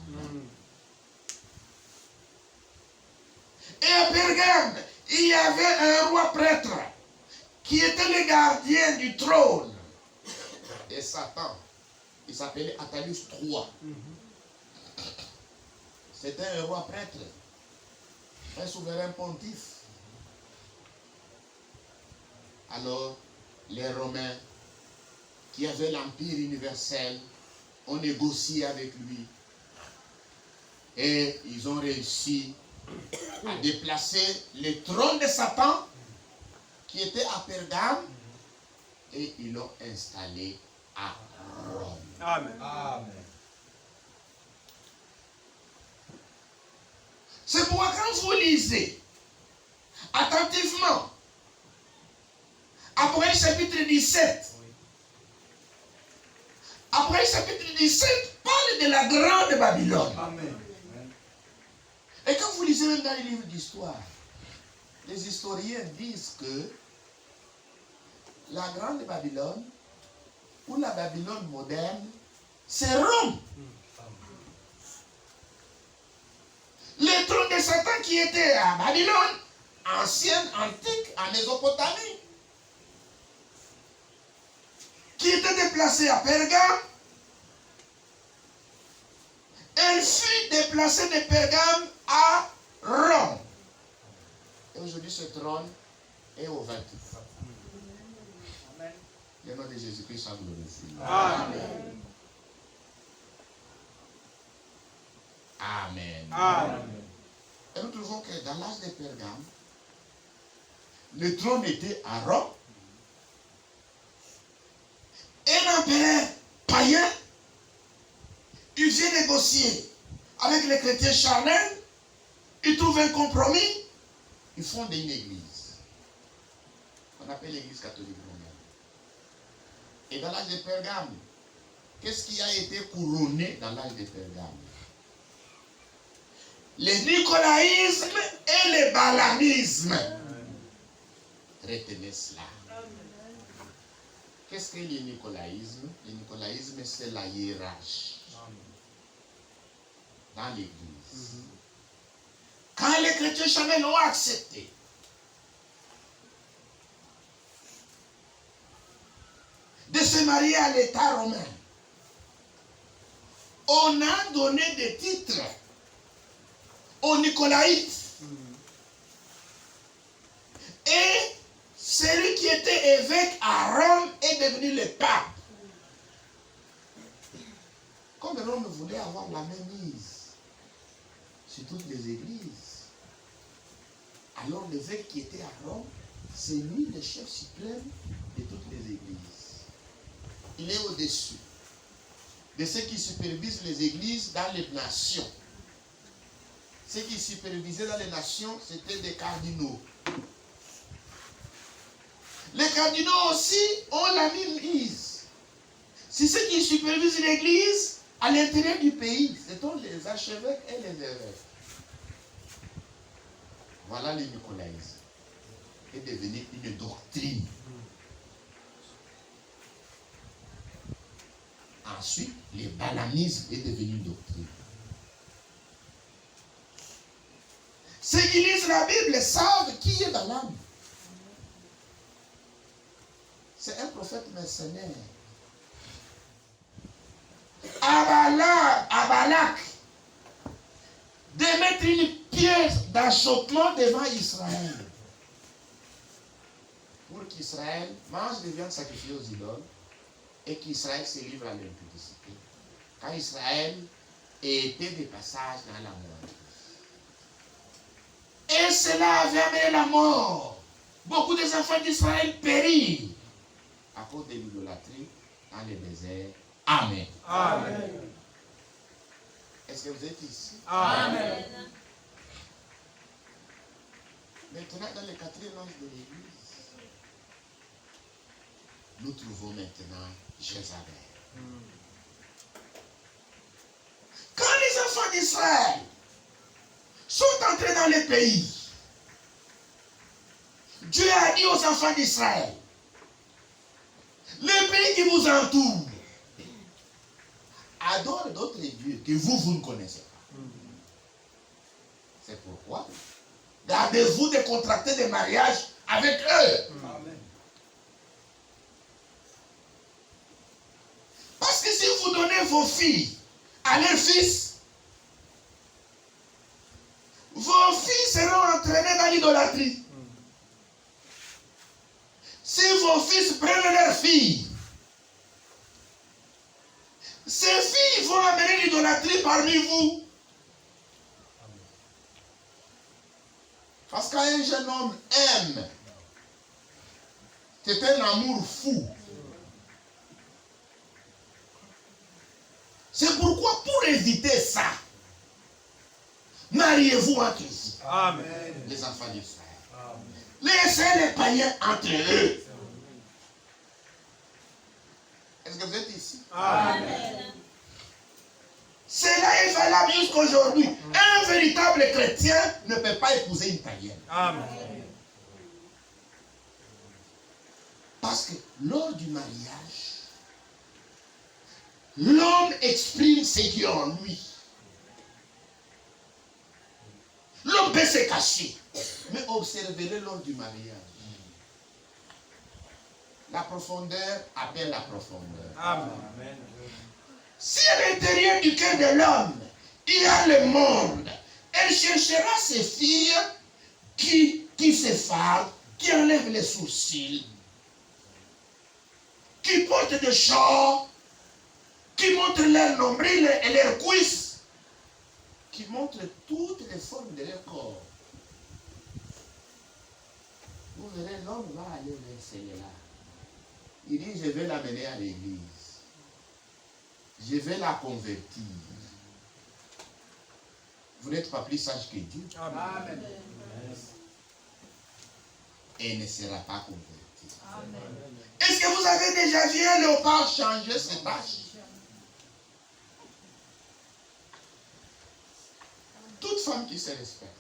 Et à Pergame, il y avait un roi prêtre qui était le gardien du trône. Et Satan, il s'appelait Attalus III. C'était un roi prêtre, un souverain pontife. Alors, les Romains, qui avaient l'empire universel, ont négocié avec lui. Et ils ont réussi à déplacer le trône de Satan, qui était à Pergame, et ils l'ont installé à Rome. Amen. Amen. C'est pourquoi quand vous lisez attentivement Apocalypse chapitre 17, Apocalypse chapitre 17 parle de la grande Babylone. Amen. Et quand vous lisez même dans les livres d'histoire, les historiens disent que la grande Babylone, ou la Babylone moderne, c'est Rome. Le trône de Satan qui était à Babylone, ancienne, antique, en Mésopotamie, qui était déplacé à Pergame, elle fut déplacée de Pergame à Rome. Et aujourd'hui, ce trône est au Vatican. Le nom de Jésus-Christ soit glorifié. Amen. Amen. Amen. Et nous trouvons que dans l'âge de Pergame, le trône était à Rome. Un empereur païen, il vient négocier avec les chrétiens charnels, ils trouvent un compromis, ils fondent une église. On appelle l'église catholique romaine. Et dans l'âge de Pergame, qu'est-ce qui a été couronné dans l'âge de Pergame? Le nicolaïsme et le balanisme. Retenez cela. Qu'est-ce que le nicolaïsme? Le nicolaïsme, c'est la hiérarchie dans l'église. Quand les chrétiens charnels l'ont accepté, de se marier à l'État romain, on a donné des titres aux nicolaïtes. Et celui qui était évêque à Rome est devenu le pape. Comme Rome voulait avoir la même mise sur toutes les églises, alors l'évêque qui était à Rome, c'est lui le chef suprême de toutes les églises. Il est au-dessus de ceux qui supervisent les églises dans les nations. Ceux qui supervisaient dans les nations, c'était des cardinaux. Les cardinaux aussi ont la même mise. C'est ceux qui supervisent l'église à l'intérieur du pays. Ce sont les archevêques et les évêques. Voilà le nicolaïsme. Est devenu une doctrine. Ensuite, le balanisme est devenu une doctrine. Ceux qui lisent la Bible savent qui est Balaam. C'est un prophète mercenaire. à Balak de mettre une pièce d'achoppement devant Israël. Pour qu'Israël mange des viandes sacrifiées aux idoles et qu'Israël se livre à l'impudicité. Car Israël était de passage dans la mort. Et cela avait amené la mort. Beaucoup des enfants d'Israël périrent à cause de l'idolâtrie dans le désert. Amen. Amen. Est-ce que vous êtes ici? Amen. Maintenant, dans le quatrième ange de l'Église, nous trouvons maintenant Jézabel. Quand les enfants d'Israël sont entrés dans le pays, Dieu a dit aux enfants d'Israël, le pays qui vous entoure adore d'autres dieux que vous ne connaissez pas. C'est pourquoi gardez-vous de contracter des mariages avec eux. Amen. Parce que si vous donnez vos filles à leurs fils, vos filles seront entraînées dans l'idolâtrie. Si vos fils prennent leurs filles, ces filles vont amener l'idolâtrie parmi vous. Parce qu'un jeune homme aime, c'est un amour fou. C'est pourquoi, pour éviter ça, mariez-vous entre vous, Amen. les enfants d'Israël. Amen. Laissez les païens entre eux. Est-ce que vous êtes ici? Amen. Cela est valable jusqu'aujourd'hui. Un véritable chrétien ne peut pas épouser une païenne. Amen. Parce que lors du mariage, l'homme exprime ce qui est en lui. L'homme peut se cacher. Mais observez-le lors du mariage. La profondeur appelle la profondeur. Amen. Si à l'intérieur du cœur de l'homme, il y a le monde, elle cherchera ses filles qui s'effardent, qui enlèvent les sourcils, qui portent des shorts, qui montrent leur nombril et leurs cuisses, qui montrent toutes les formes de leur corps. Vous verrez, l'homme va aller vers celle-là. Il dit, je vais l'amener à l'église. Je vais la convertir. Vous n'êtes pas plus sage que Dieu. Amen. Et ne sera pas converti. Amen. Est-ce que vous avez déjà vu un léopard changer ses taches? Toute femme qui se respecte,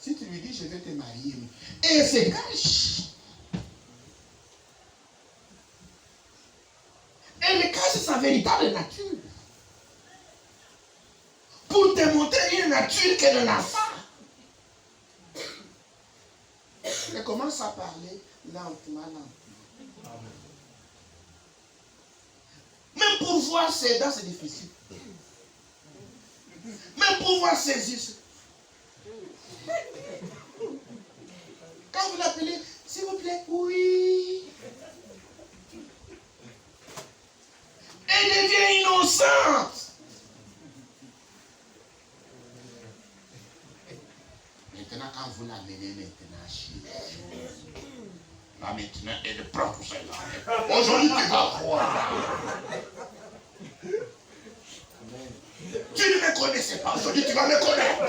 si tu lui dis je vais te marier, et elle se cache. Elle cache sa véritable nature. Pour te montrer une nature qu'elle n'a pas. Elle commence à parler lentement, lentement. Même pour voir ses dents, c'est difficile. Même pour voir ses yeux. Quand vous l'appelez, s'il vous plaît, oui. Elle devient innocente. Maintenant, quand vous l'amenez maintenant chez elle, là maintenant, elle prend pour cela. Aujourd'hui, tu vas croire. Tu ne me connaissais pas, aujourd'hui tu vas me connaître.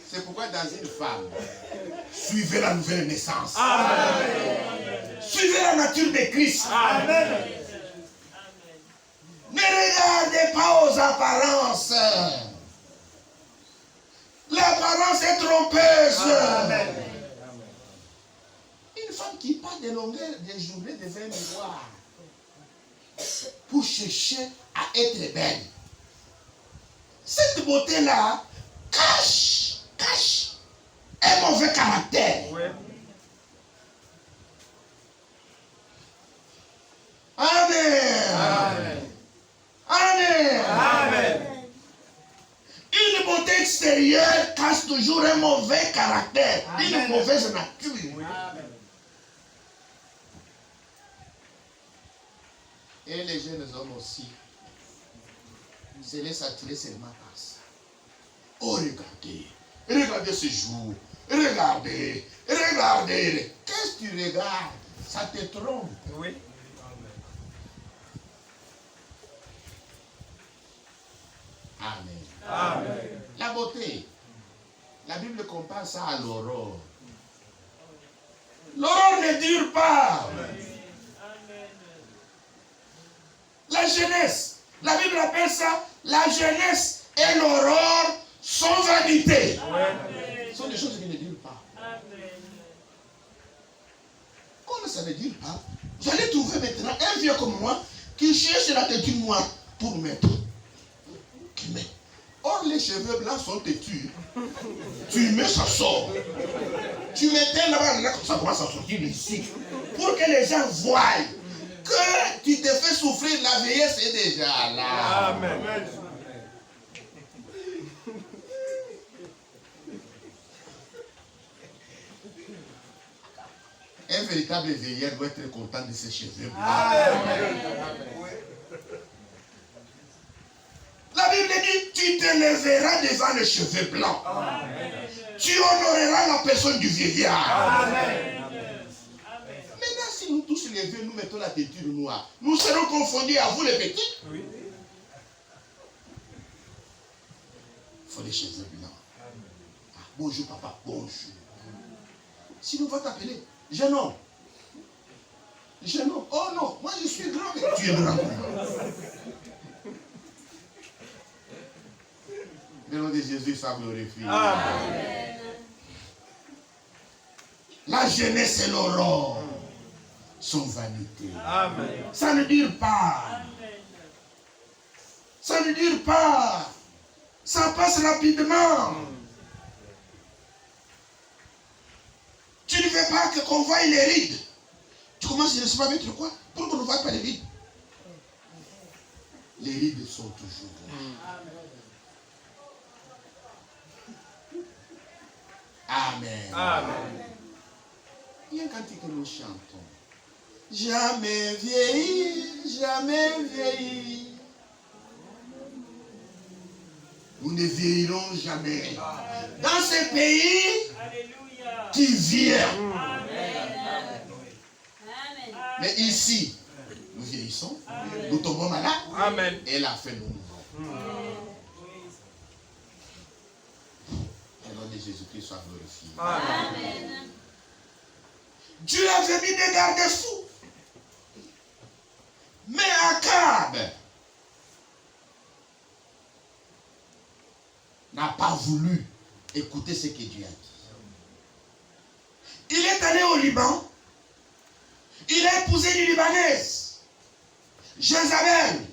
C'est pourquoi dans une femme, suivez la nouvelle naissance. Amen. Suivez la nature de Christ. Amen. Ne regardez pas aux apparences. L'apparence est trompeuse. Amen. Une femme qui passe des longueurs des journées devant un miroir pour chercher à être belle. Cette beauté-là cache un mauvais caractère. Oui. beauté extérieure cache toujours un mauvais caractère, une mauvaise nature. Et les jeunes hommes aussi se laissent attirer seulement par ça. Oh, regardez, regardez ce jour, regardez, regardez. Qu'est-ce que tu regardes? Ça te trompe. Oui. Amen. Amen. La beauté, la Bible compare ça à l'aurore. L'aurore ne dure pas. La jeunesse, la Bible appelle ça la jeunesse et l'aurore sont vanité. Ce sont des choses qui ne durent pas. Comme ça ne dure pas, vous allez trouver maintenant un vieux comme moi qui cherche la tête du noir pour mettre. Qui met. Or, les cheveux blancs sont têtus. Tu mets, ça sort. Tu mettais là-bas, là, comme ça commence à sortir ici. Pour que les gens voient que tu te fais souffrir, la vieillesse est déjà là. Amen. Un véritable vieillard doit être content de ses cheveux blancs. La Bible dit, tu te lèveras devant les cheveux blancs. Tu honoreras la personne du vieillard. Maintenant, si nous tous les vieux, nous mettons la têture noire, nous serons confondus à vous les petits. Oui. Il faut les cheveux blancs. Ah, bonjour papa, bonjour. Sinon, on va t'appeler jeune homme. Jeune homme. Oh non, moi je suis grand. Mais tu es grand. Le nom de Jésus, ça glorifie. Amen. La jeunesse et l'aurore sont vanité. Amen. Ça ne dure pas. Ça ne dure pas. Ça passe rapidement. Tu ne veux pas qu'on voie les rides. Tu commences, je ne sais pas mettre quoi, pour qu'on ne voie pas les rides. Les rides sont toujours là. Amen. Amen. Il y a un cantique que nous chantons. Jamais vieilli, jamais vieilli. Nous ne vieillirons jamais. Dans ce pays qui vient. Mais ici, nous vieillissons, nous tombons malades. Amen. Et la fin nous mourrons. Le nom de Jésus-Christ soit glorifié. Amen. Dieu avait mis des garde-fous. Mais Akab n'a pas voulu écouter ce que Dieu a dit. Il est allé au Liban. Il a épousé une Libanaise, Jézabel,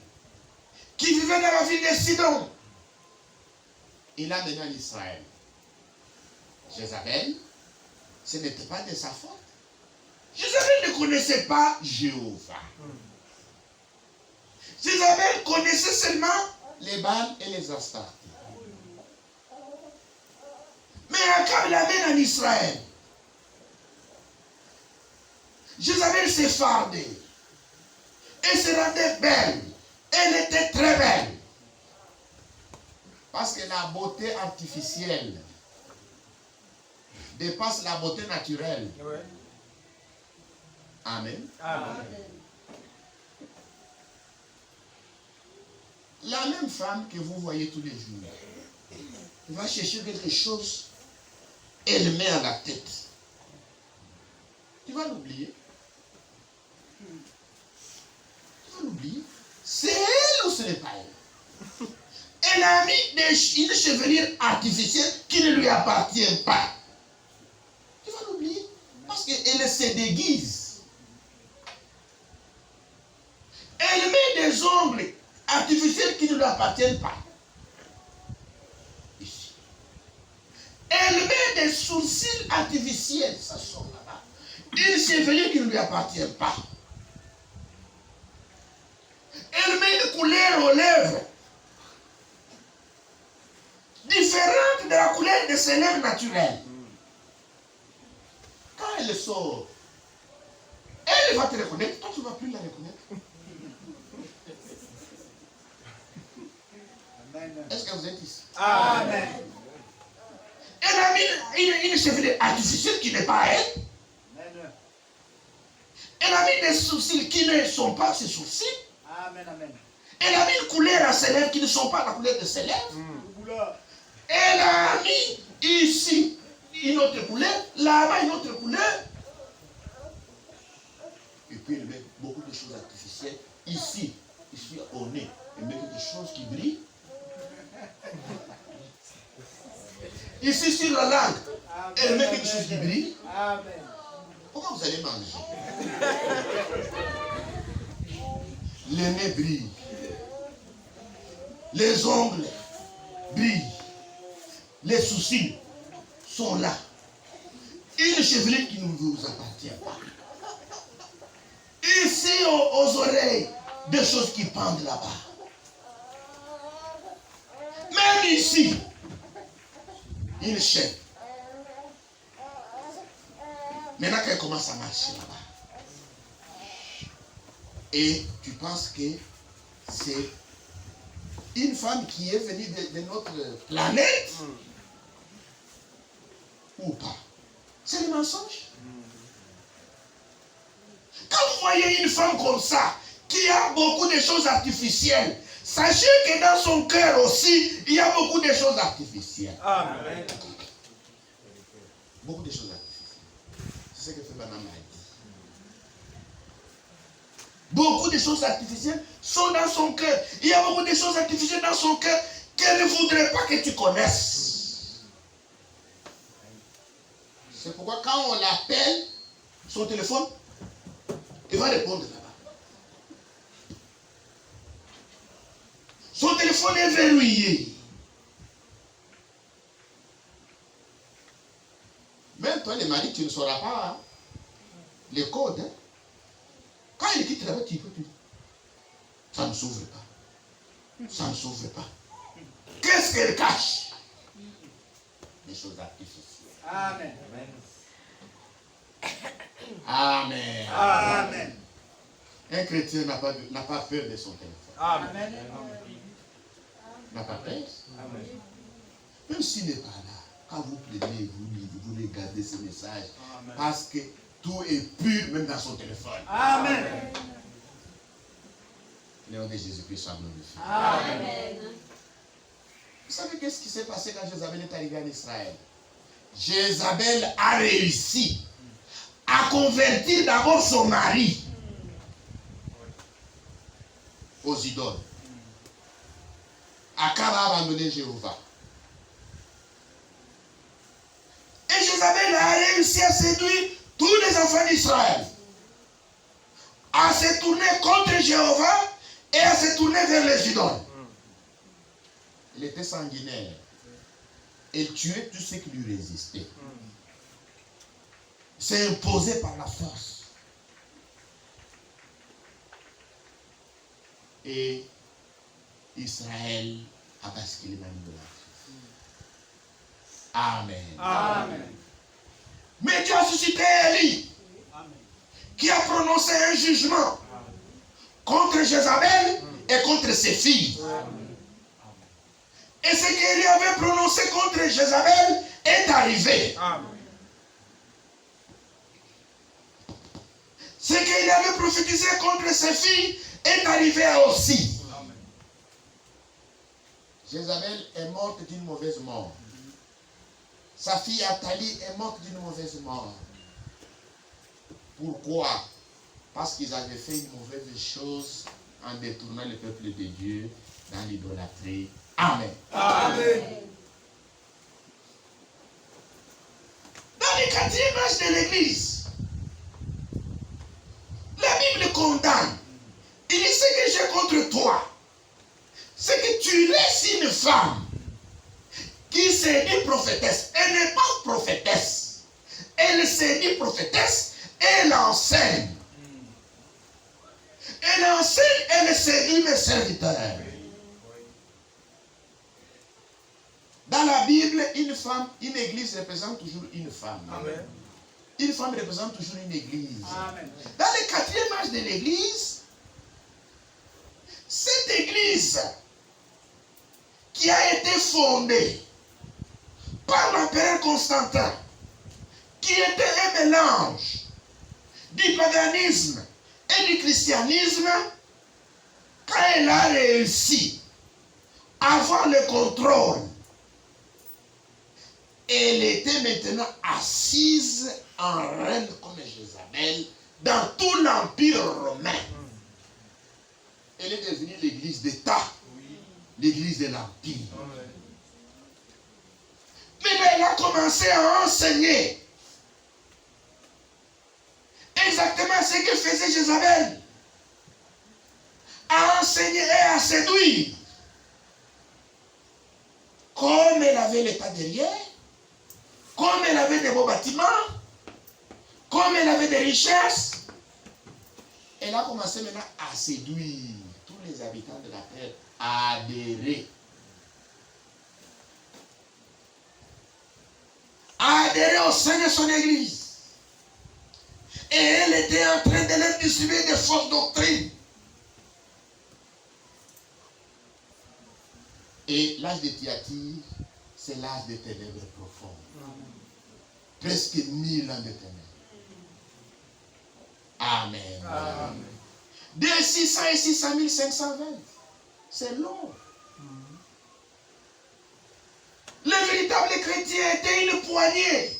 qui vivait dans la ville de Sidon. Il a mené en Israël. Jézabel, ce n'était pas de sa faute. Jézabel ne connaissait pas Jéhovah. Jézabel connaissait seulement les Baals et les Astartés. Mais Akab l'amène en Israël. Jézabel s'est fardée. Elle se rendait belle. Elle était très belle. Parce que la beauté artificielle dépasse la beauté naturelle. Oui. Amen. Amen. La même femme que vous voyez tous les jours, elle va chercher quelque chose, elle met à la tête. Tu vas l'oublier. Tu vas l'oublier. C'est elle ou ce n'est pas elle? Elle a mis une chevelure artificielle qui ne lui appartient pas. Tu vas l'oublier. Parce qu'elle se déguise. Elle met des ongles artificiels qui ne lui appartiennent pas. Ici. Elle met des sourcils artificiels, ça sort là-bas. Une chevelure qui ne lui appartient pas. Elle met une couleur aux lèvres différente de la couleur de ses lèvres naturelles. Quand elle sort, elle va te reconnaître. Toi, tu ne vas plus la reconnaître. Est-ce que vous êtes ici? Amen. Elle a mis une chevelure artificielle qui n'est pas elle. Elle a mis des sourcils qui ne sont pas ses sourcils. Amen, amen. Elle a mis une couleur à ses lèvres qui ne sont pas la couleur de ses lèvres. Elle a mis ici une autre couleur, là-bas une autre couleur. Et puis elle met beaucoup de choses artificielles. Ici au nez, elle met quelque chose qui brille. Ici sur la langue, elle met quelque chose qui brille. Amen. Pourquoi vous allez manger? Les nez brillent. Les ongles brillent. Les sourcils sont là. Une chevelure qui ne vous appartient pas. Ici aux oreilles, des choses qui pendent là-bas. Même ici, une chaîne. Maintenant qu'elle commence à marcher là-bas. Et tu penses que c'est une femme qui est venue de notre planète ou pas? C'est le mensonge. Quand vous voyez une femme comme ça, qui a beaucoup de choses artificielles, sachez que dans son cœur aussi, il y a beaucoup de choses artificielles. Amen. Beaucoup de choses artificielles. C'est ce que fait Banama a dit. Beaucoup de choses artificielles sont dans son cœur. Il y a beaucoup de choses artificielles dans son cœur qu'elle ne voudrait pas que tu connaisses. C'est pourquoi quand on l'appelle, son téléphone, il va répondre là-bas. Son téléphone est verrouillé. Même toi, les maris, tu ne sauras pas hein, les codes. Hein. Quand il quitte là-bas, tu peux. Ça ne s'ouvre pas. Ça ne s'ouvre pas. Qu'est-ce qu'elle cache? Des choses artificielles. Amen. Amen. Amen. Un chrétien n'a pas peur de son téléphone. Amen. N'a pas peur. Amen. Même s'il n'est pas là, quand vous plaidez, vous regardez ce message. Amen. Parce que tout est pur, même dans son téléphone. Amen. Le nom de Jésus-Christ soit glorifié. Amen. Vous savez qu'est-ce qui s'est passé quand Jézabel est arrivée en Israël? Jézabel a réussi à convertir d'abord son mari aux idoles. Akab a abandonné Jéhovah. Et Jézabel a réussi à séduire tous les enfants d'Israël, à se tourner contre Jéhovah et à se tourner vers les idoles. Il était sanguinaire. Il tuait tout ce qui lui résistait. C'est imposé par la force. Et Israël a basculé dans l'idolâtrie. Amen. Amen. Mais Dieu a suscité Élie, qui a prononcé un jugement contre Jézabel et contre ses filles. Et ce qu'Élie avait prononcé contre Jézabel est arrivé. Amen. Ce qu'il avait prophétisé contre ses filles est arrivé aussi. Amen. Jézabel est morte d'une mauvaise mort. Sa fille Athalie est morte d'une mauvaise mort. Pourquoi? Parce qu'ils avaient fait une mauvaise chose en détournant le peuple de Dieu dans l'idolâtrie. Amen. Amen. Dans le 4e âge de l'Église, la Bible condamne. Il dit ce que j'ai contre toi, c'est que tu laisses une femme qui s'est dit prophétesse. Elle n'est pas prophétesse. Elle s'est dit prophétesse. Elle enseigne. Elle enseigne, elle séduit mes serviteurs. Dans la Bible, une femme, une église représente toujours une femme. Amen. Une femme représente toujours une église. Amen. Dans le 4e âge de l'église, cette église qui a été fondée par l'empereur Constantin, qui était un mélange du paganisme et du christianisme, quand elle a réussi à avoir le contrôle, elle était maintenant assise en reine comme Jézabel dans tout l'empire romain. Elle est devenue l'église d'État, l'église de l'empire. Mais elle a commencé à enseigner exactement ce que faisait Jézabel. À enseigner et à séduire. Comme elle avait l'état derrière, comme elle avait des beaux bâtiments, comme elle avait des richesses, elle a commencé maintenant à séduire tous les habitants de la terre à adhérer. À adhérer au sein de son église. Et elle était en train de leur distribuer des fausses doctrines. Et l'âge de Thyatire, c'est l'âge des ténèbres profondes. Presque 1000 ans de ténèbres. Amen. Amen. De 600 et 600 520. C'est long. Les véritables chrétiens étaient une poignée.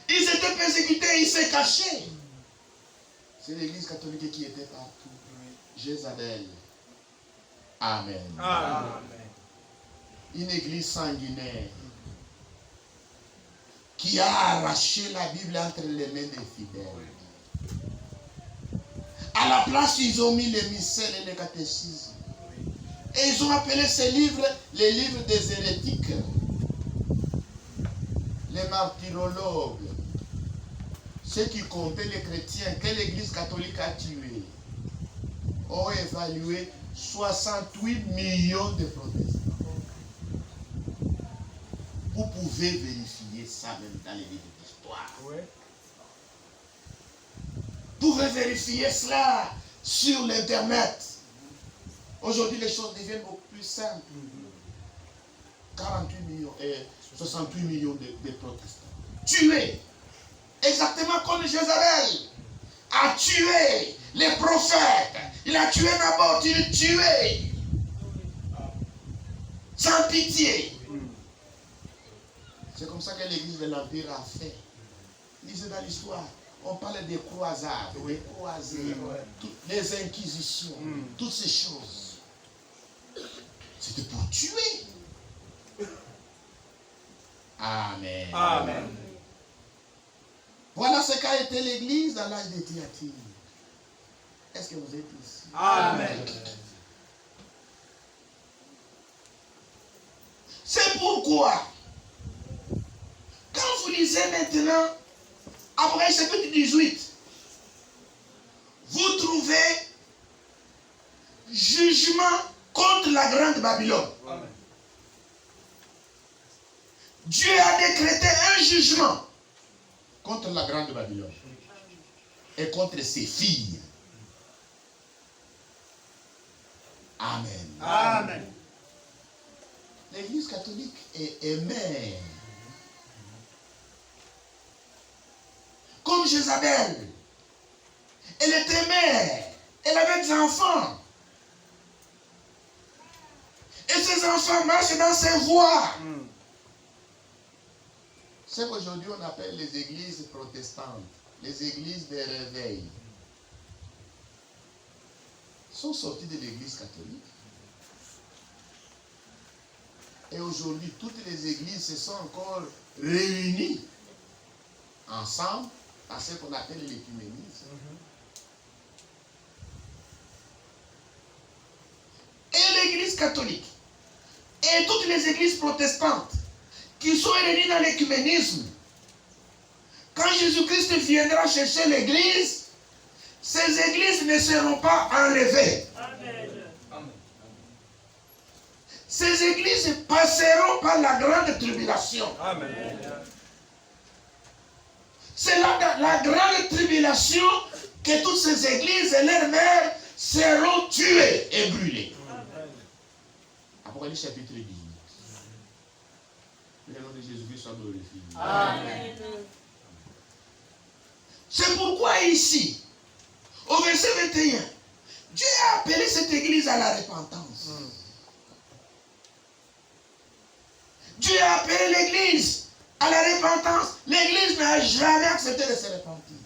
Ils étaient persécutés, ils se cachaient. C'est l'église catholique qui était partout. Jézabel. Amen. Amen. Une église sanguinaire qui a arraché la Bible entre les mains des fidèles. À la place, ils ont mis les missels et les catéchismes. Et ils ont appelé ces livres les livres des hérétiques. Les martyrologues. Ceux qui comptaient les chrétiens que l'église catholique a tués ont évalué 68 millions de protestants. Vous pouvez vérifier ça même dans les livres d'histoire. Vous pouvez vérifier cela sur l'internet. Aujourd'hui, les choses deviennent beaucoup plus simples. 48 millions et 68 millions de protestants. Tués. Exactement comme Jézabel a tué les prophètes. Il a tué Naboth, il a tué. Sans pitié. C'est comme ça que l'église de l'Empire a fait. Lisez dans l'histoire, on parle des croisades, des croisés, les inquisitions, toutes ces choses. C'était pour tuer. Amen. Amen. Voilà ce qu'a été l'église dans l'âge de Thyatire. Est-ce que vous êtes ici? Amen. C'est pourquoi, quand vous lisez maintenant, après chapitre 18, vous trouvez jugement contre la grande Babylone. Amen. Dieu a décrété un jugement contre la grande Babylone et contre ses filles. Amen. Amen. L'église catholique est mère. Comme Jézabel. Elle était mère. Elle avait des enfants. Et ces enfants marchent dans ses voies. C'est qu'aujourd'hui on appelle les églises protestantes, les églises des réveils, sont sorties de l'église catholique. Et aujourd'hui, toutes les églises se sont encore réunies ensemble à ce qu'on appelle l'écuménisme. Et l'église catholique et toutes les églises protestantes qui sont réunies dans l'écuménisme, quand Jésus-Christ viendra chercher l'église, ces églises ne seront pas enlevées. Amen. ces églises passeront par la grande tribulation. Amen. C'est la grande tribulation que toutes ces églises et leurs mères seront tuées et brûlées. Apocalypse chapitre 18. Le nom de Jésus-Christ soit glorifié. Amen. C'est pourquoi ici, au verset 21, Dieu a appelé cette église à la repentance. Dieu a appelé l'église à la repentance. L'église n'a jamais accepté de se repentir.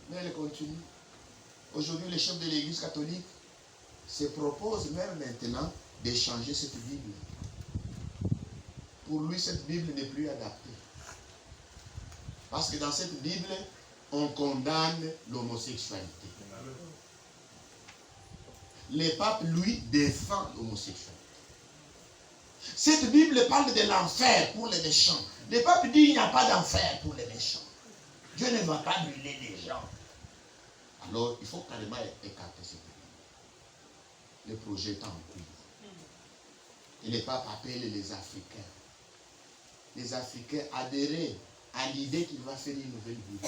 Mais elle continue. Aujourd'hui, les chefs de l'église catholique se proposent même maintenant d'échanger cette Bible. Pour lui, cette Bible n'est plus adaptée. Parce que dans cette Bible, on condamne l'homosexualité. Le pape, lui, défend l'homosexualité. Cette Bible parle de l'enfer pour les méchants. Le pape dit qu'il n'y a pas d'enfer pour les méchants. Dieu ne va pas brûler les gens. Alors, il faut carrément écarter cette Bible. Le projet est en cours. Et le pape appelle les Africains. Les Africains adhérer à l'idée qu'il va faire une nouvelle Bible.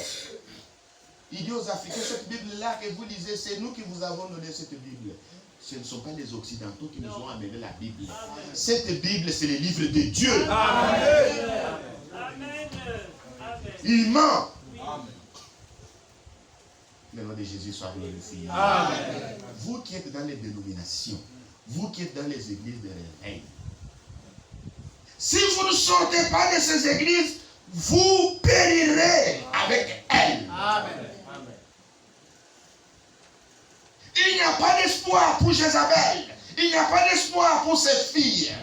Il dit aux Africains, cette Bible-là que vous lisez, c'est nous qui vous avons donné cette Bible. Ce ne sont pas les Occidentaux qui nous ont amené la Bible. Amen. Cette Bible, c'est le livre de Dieu. Amen. Amen. Il ment. Amen. Le nom de Jésus soit glorifié. Amen. Vous qui êtes dans les dénominations, vous qui êtes dans les églises de réveil, si vous ne sortez pas de ces églises, vous périrez avec elles. Amen. Il n'y a pas d'espoir pour Jézabel. Il n'y a pas d'espoir pour ses filles.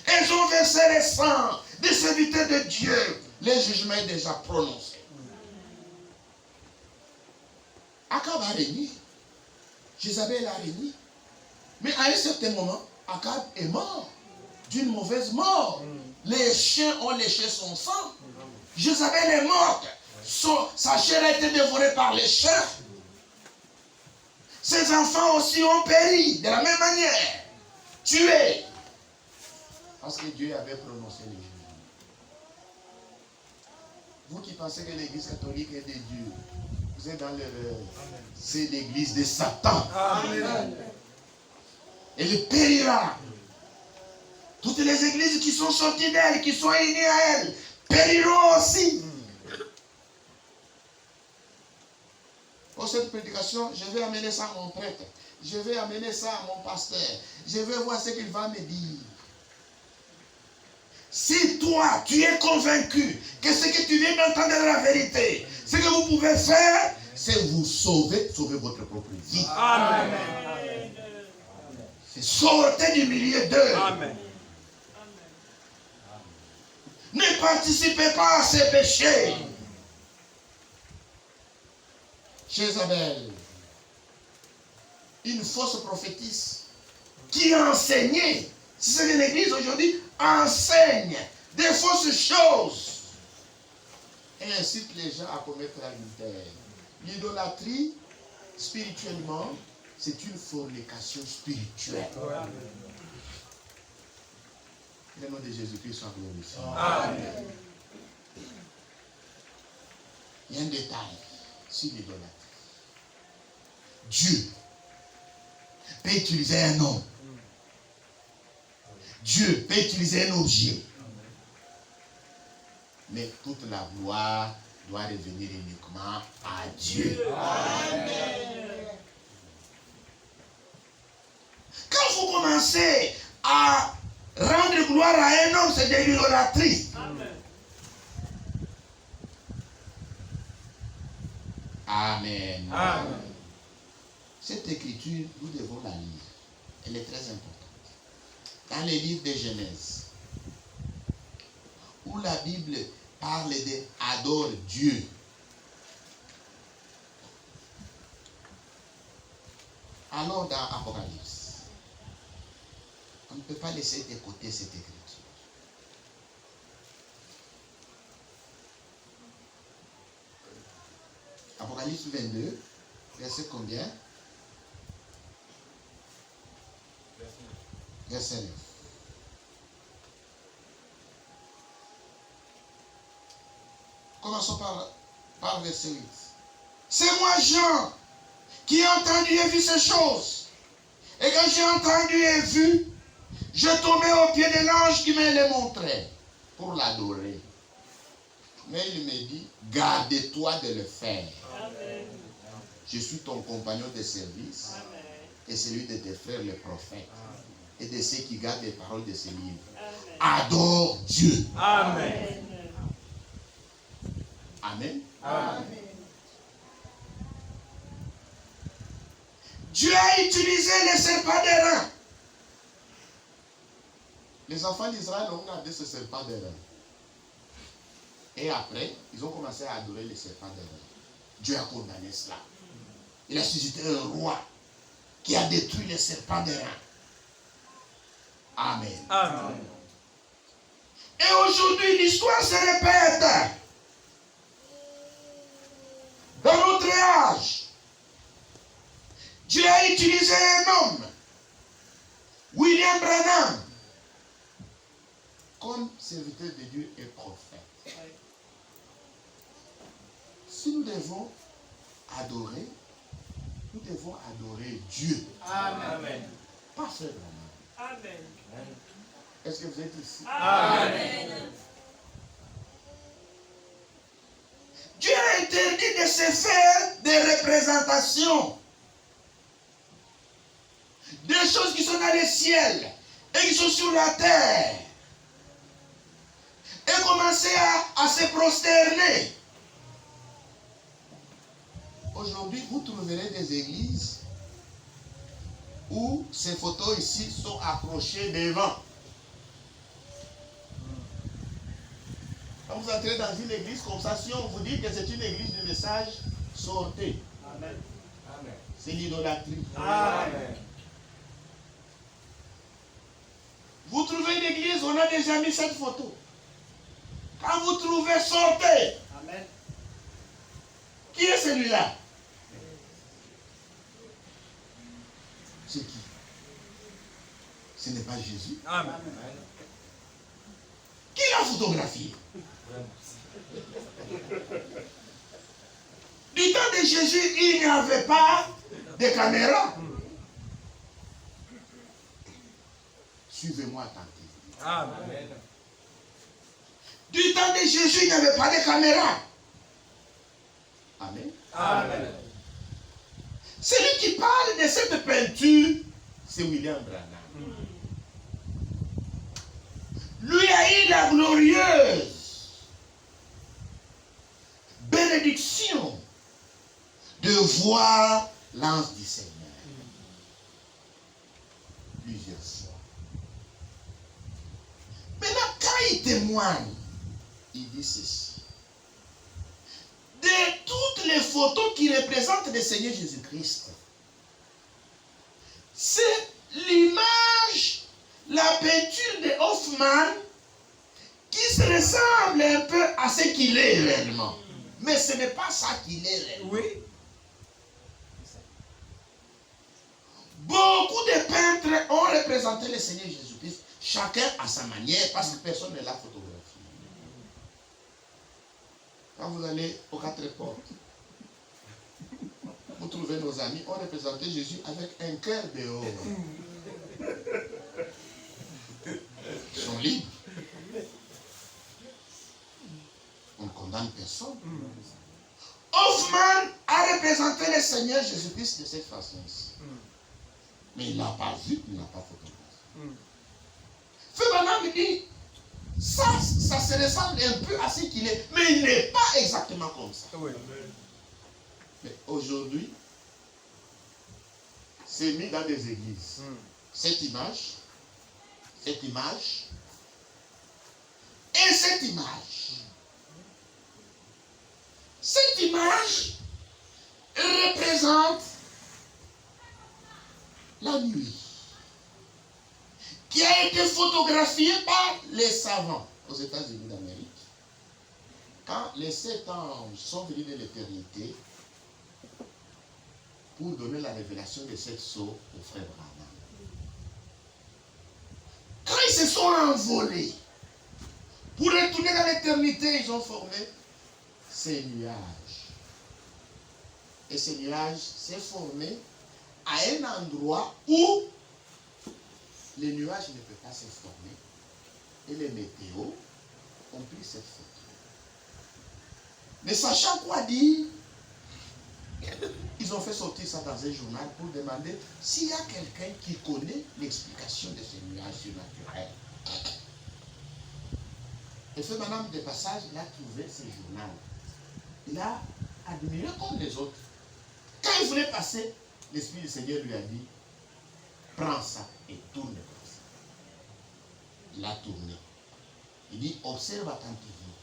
Elles ont versé le sang des serviteurs de Dieu. Le jugement est déjà prononcé. Akab a régné. Jézabel a régné. Mais à un certain moment, Akab est mort. D'une mauvaise mort. Les chiens ont léché son sang. Jézabel est morte. Sa chair a été dévorée par les chiens. Ses enfants aussi ont péri de la même manière. Tués. Parce que Dieu avait prononcé le jugement. Vous qui pensez que l'église catholique est de Dieu, vous êtes dans l'erreur. C'est l'église de Satan. Amen. Elle périra. Toutes les églises qui sont sorties d'elle, qui sont alignées à elle, périront aussi. Pour cette prédication, je vais amener ça à mon prêtre. Je vais amener ça à mon pasteur. Je vais voir ce qu'il va me dire. Si toi, tu es convaincu que ce que tu viens d'entendre est la vérité, ce que vous pouvez faire, c'est vous sauver votre propre vie. Amen. C'est sortir du milieu d'eux. Amen. Ne participez pas à ces péchés. Jézabel, une fausse prophétesse qui enseignait, c'est ce que l'Église aujourd'hui enseigne des fausses choses et incite les gens à commettre l'adultère. L'idolâtrie, spirituellement, c'est une fornication spirituelle. Le nom de Jésus-Christ soit glorifié. Amen. Il y a un détail sur l'idolâtrie. Dieu peut utiliser un homme. Dieu peut utiliser un objet. Mais toute la gloire doit revenir uniquement à Dieu. Amen. Quand vous commencez à rendre gloire à un homme, c'est de l'idolâtrie. Amen. Amen. Cette écriture, nous devons la lire. Elle est très importante. Dans les livres de Genèse, où la Bible parle de adore Dieu. Alors dans Apocalypse, on ne peut pas laisser de côté cette écriture. Apocalypse 22, verset combien? Verset 9. Commençons par verset 8. C'est moi, Jean, qui ai entendu et vu ces choses. Et quand j'ai entendu et vu, je tombais au pied de l'ange qui me les montrait pour l'adorer. Mais il me dit, garde-toi de le faire. Amen. Je suis ton compagnon de service Amen. et celui de tes frères les prophètes et de ceux qui gardent les paroles de ce livre. Amen. Adore Dieu. Amen. Amen. Amen. Dieu a utilisé les serpents d'airain. Les enfants d'Israël ont gardé ce serpent d'airain. Et après, ils ont commencé à adorer les serpents d'airain. Dieu a condamné cela. Il a suscité un roi qui a détruit les serpents d'airain. Amen. Amen. Et aujourd'hui, l'histoire se répète. Dans notre âge, Dieu a utilisé un homme, William Branham, comme serviteur de Dieu et prophète. Si nous devons adorer, nous devons adorer Dieu. Amen. Pas Frère Branham. Amen. Est-ce que vous êtes ici? Amen. Dieu a interdit de se faire des représentations. Des choses qui sont dans le ciel et qui sont sur la terre. Et commencer à se prosterner. Aujourd'hui, vous trouverez des églises où ces photos ici sont accrochées devant. Quand vous entrez dans une église comme ça, si on vous dit que c'est une église de message, sortez. Amen. C'est l'idolâtrie. Amen. Vous trouvez une église, on a déjà mis cette photo. Quand vous trouvez, sortez. Amen. Qui est celui-là? C'est qui? Ce n'est pas Jésus. Amen. Qui l'a photographié? Du temps de Jésus, il n'y avait pas de caméra. Suivez-moi attentivement. Amen. Du temps de Jésus, il n'y avait pas de caméra. Amen. Amen. Celui qui parle de cette peinture, c'est William Branham. Lui a eu la glorieuse bénédiction de voir l'ange du Seigneur plusieurs fois. Maintenant, quand il témoigne, il dit ceci. De toutes les photos qui représentent le Seigneur Jésus-Christ, c'est l'image, la peinture de Hoffman qui se ressemble un peu à ce qu'il est réellement. Mais ce n'est pas ça qu'il est réellement. Oui. Beaucoup de peintres ont représenté le Seigneur Jésus-Christ, chacun à sa manière, parce que personne ne l'a photographié. Quand vous allez aux quatre portes, vous trouvez nos amis, ont représenté Jésus avec un cœur dehors. Ils sont libres. On ne condamne personne. Hoffman a représenté le Seigneur Jésus-Christ de cette façon-ci. Mais il ne l'a pas vu, il n'a pas photographié. Frère Branham dit, ça se ressemble un peu à ce qu'il est, mais il n'est pas exactement comme ça. Oui. Mais aujourd'hui, c'est mis dans des églises. Cette image, et cette image. Cette image représente la nuit, qui a été photographiée par les savants aux États-Unis d'Amérique. Quand les 7 anges sont venus de l'éternité pour donner la révélation de cette sceau au frère Branham. Quand ils se sont envolés, pour retourner dans l'éternité, ils ont formé ces nuages. Et ces nuages s'est formé à un endroit où les nuages ne peuvent pas se former. Et les météos ont pris cette photo. Mais sachant quoi dire, ils ont fait sortir ça dans un journal pour demander s'il y a quelqu'un qui connaît l'explication de ces nuages surnaturels. Et ce madame de passage, il a trouvé ce journal. Il a admiré comme les autres. Quand il voulait passer, l'Esprit du Seigneur lui a dit, prends ça et tourne comme ça. Il a tourné. Il dit, observe attentivement.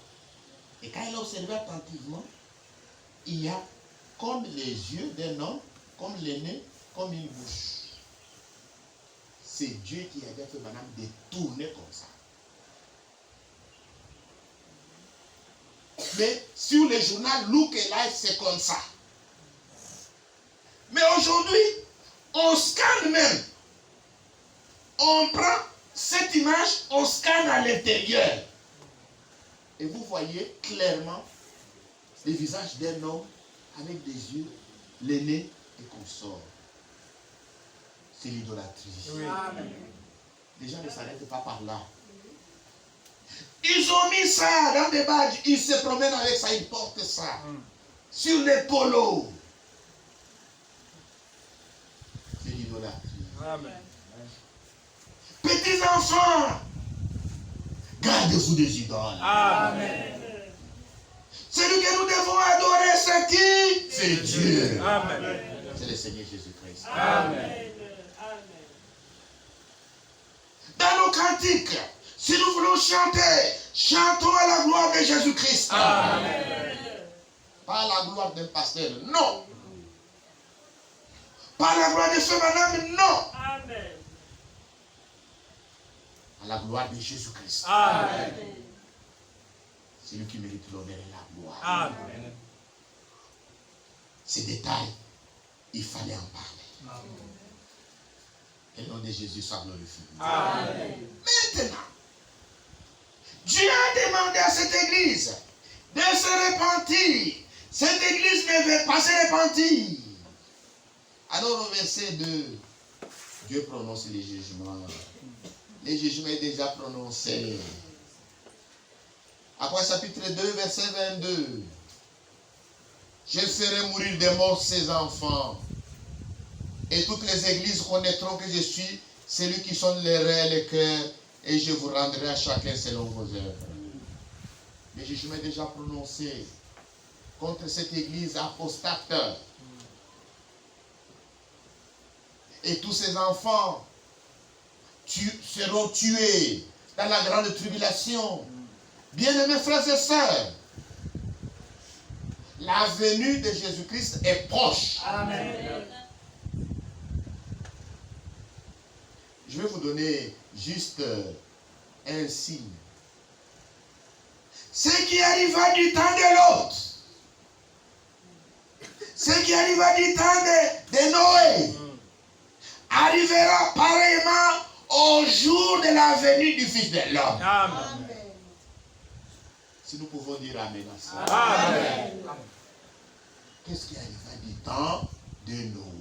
Et quand il a observé attentivement, il y a comme les yeux d'un homme, comme les nez, comme une bouche. C'est Dieu qui a dit à ce madame de tourner comme ça. Mais sur le journal Look et Life, c'est comme ça. Mais aujourd'hui, on scanne même. On prend cette image, on scanne à l'intérieur. Et vous voyez clairement le visage d'un homme avec des yeux, les nez et consorts. C'est l'idolâtrie. Oui. Les gens ne s'arrêtent pas par là. Ils ont mis ça dans des badges, ils se promènent avec ça, ils portent ça. Sur les polos. C'est l'idolâtrie. Amen. Petits enfants, gardez-vous des idoles. Amen. Celui que nous devons adorer, c'est qui? C'est Dieu. Amen. C'est le Seigneur Jésus-Christ. Amen. Dans nos cantiques, si nous voulons chanter, chantons à la gloire de Jésus-Christ. Amen. Pas à la gloire d'un pasteur, non. Pas à la gloire de ce madame, non. Amen. À la gloire de Jésus-Christ. Amen. C'est lui qui mérite l'honneur et la gloire. Amen. Ces détails, il fallait en parler. Et le nom de Jésus soit glorifié. Amen. Maintenant, Dieu a demandé à cette église de se repentir. Cette église ne veut pas se repentir. Alors au verset 2, Dieu prononce les jugements. Les jugements est déjà prononcé. Après chapitre 2, verset 22. Je ferai mourir de mort ses enfants. Et toutes les églises connaîtront que je suis celui qui sonde les reins et les cœurs, et je vous rendrai à chacun selon vos œuvres. Le jugement est déjà prononcé contre cette église apostate. Et tous ces enfants seront tués dans la grande tribulation. Bien-aimés frères et sœurs, la venue de Jésus-Christ est proche. Amen. Je vais vous donner juste un signe. Ce qui arriva du temps de l'autre, ce qui arriva du temps de Noé, arrivera pareillement au jour de la venue du Fils de l'homme. Amen. Si nous pouvons dire Amen à ça. Amen. Qu'est-ce qui arriva du temps de Noé?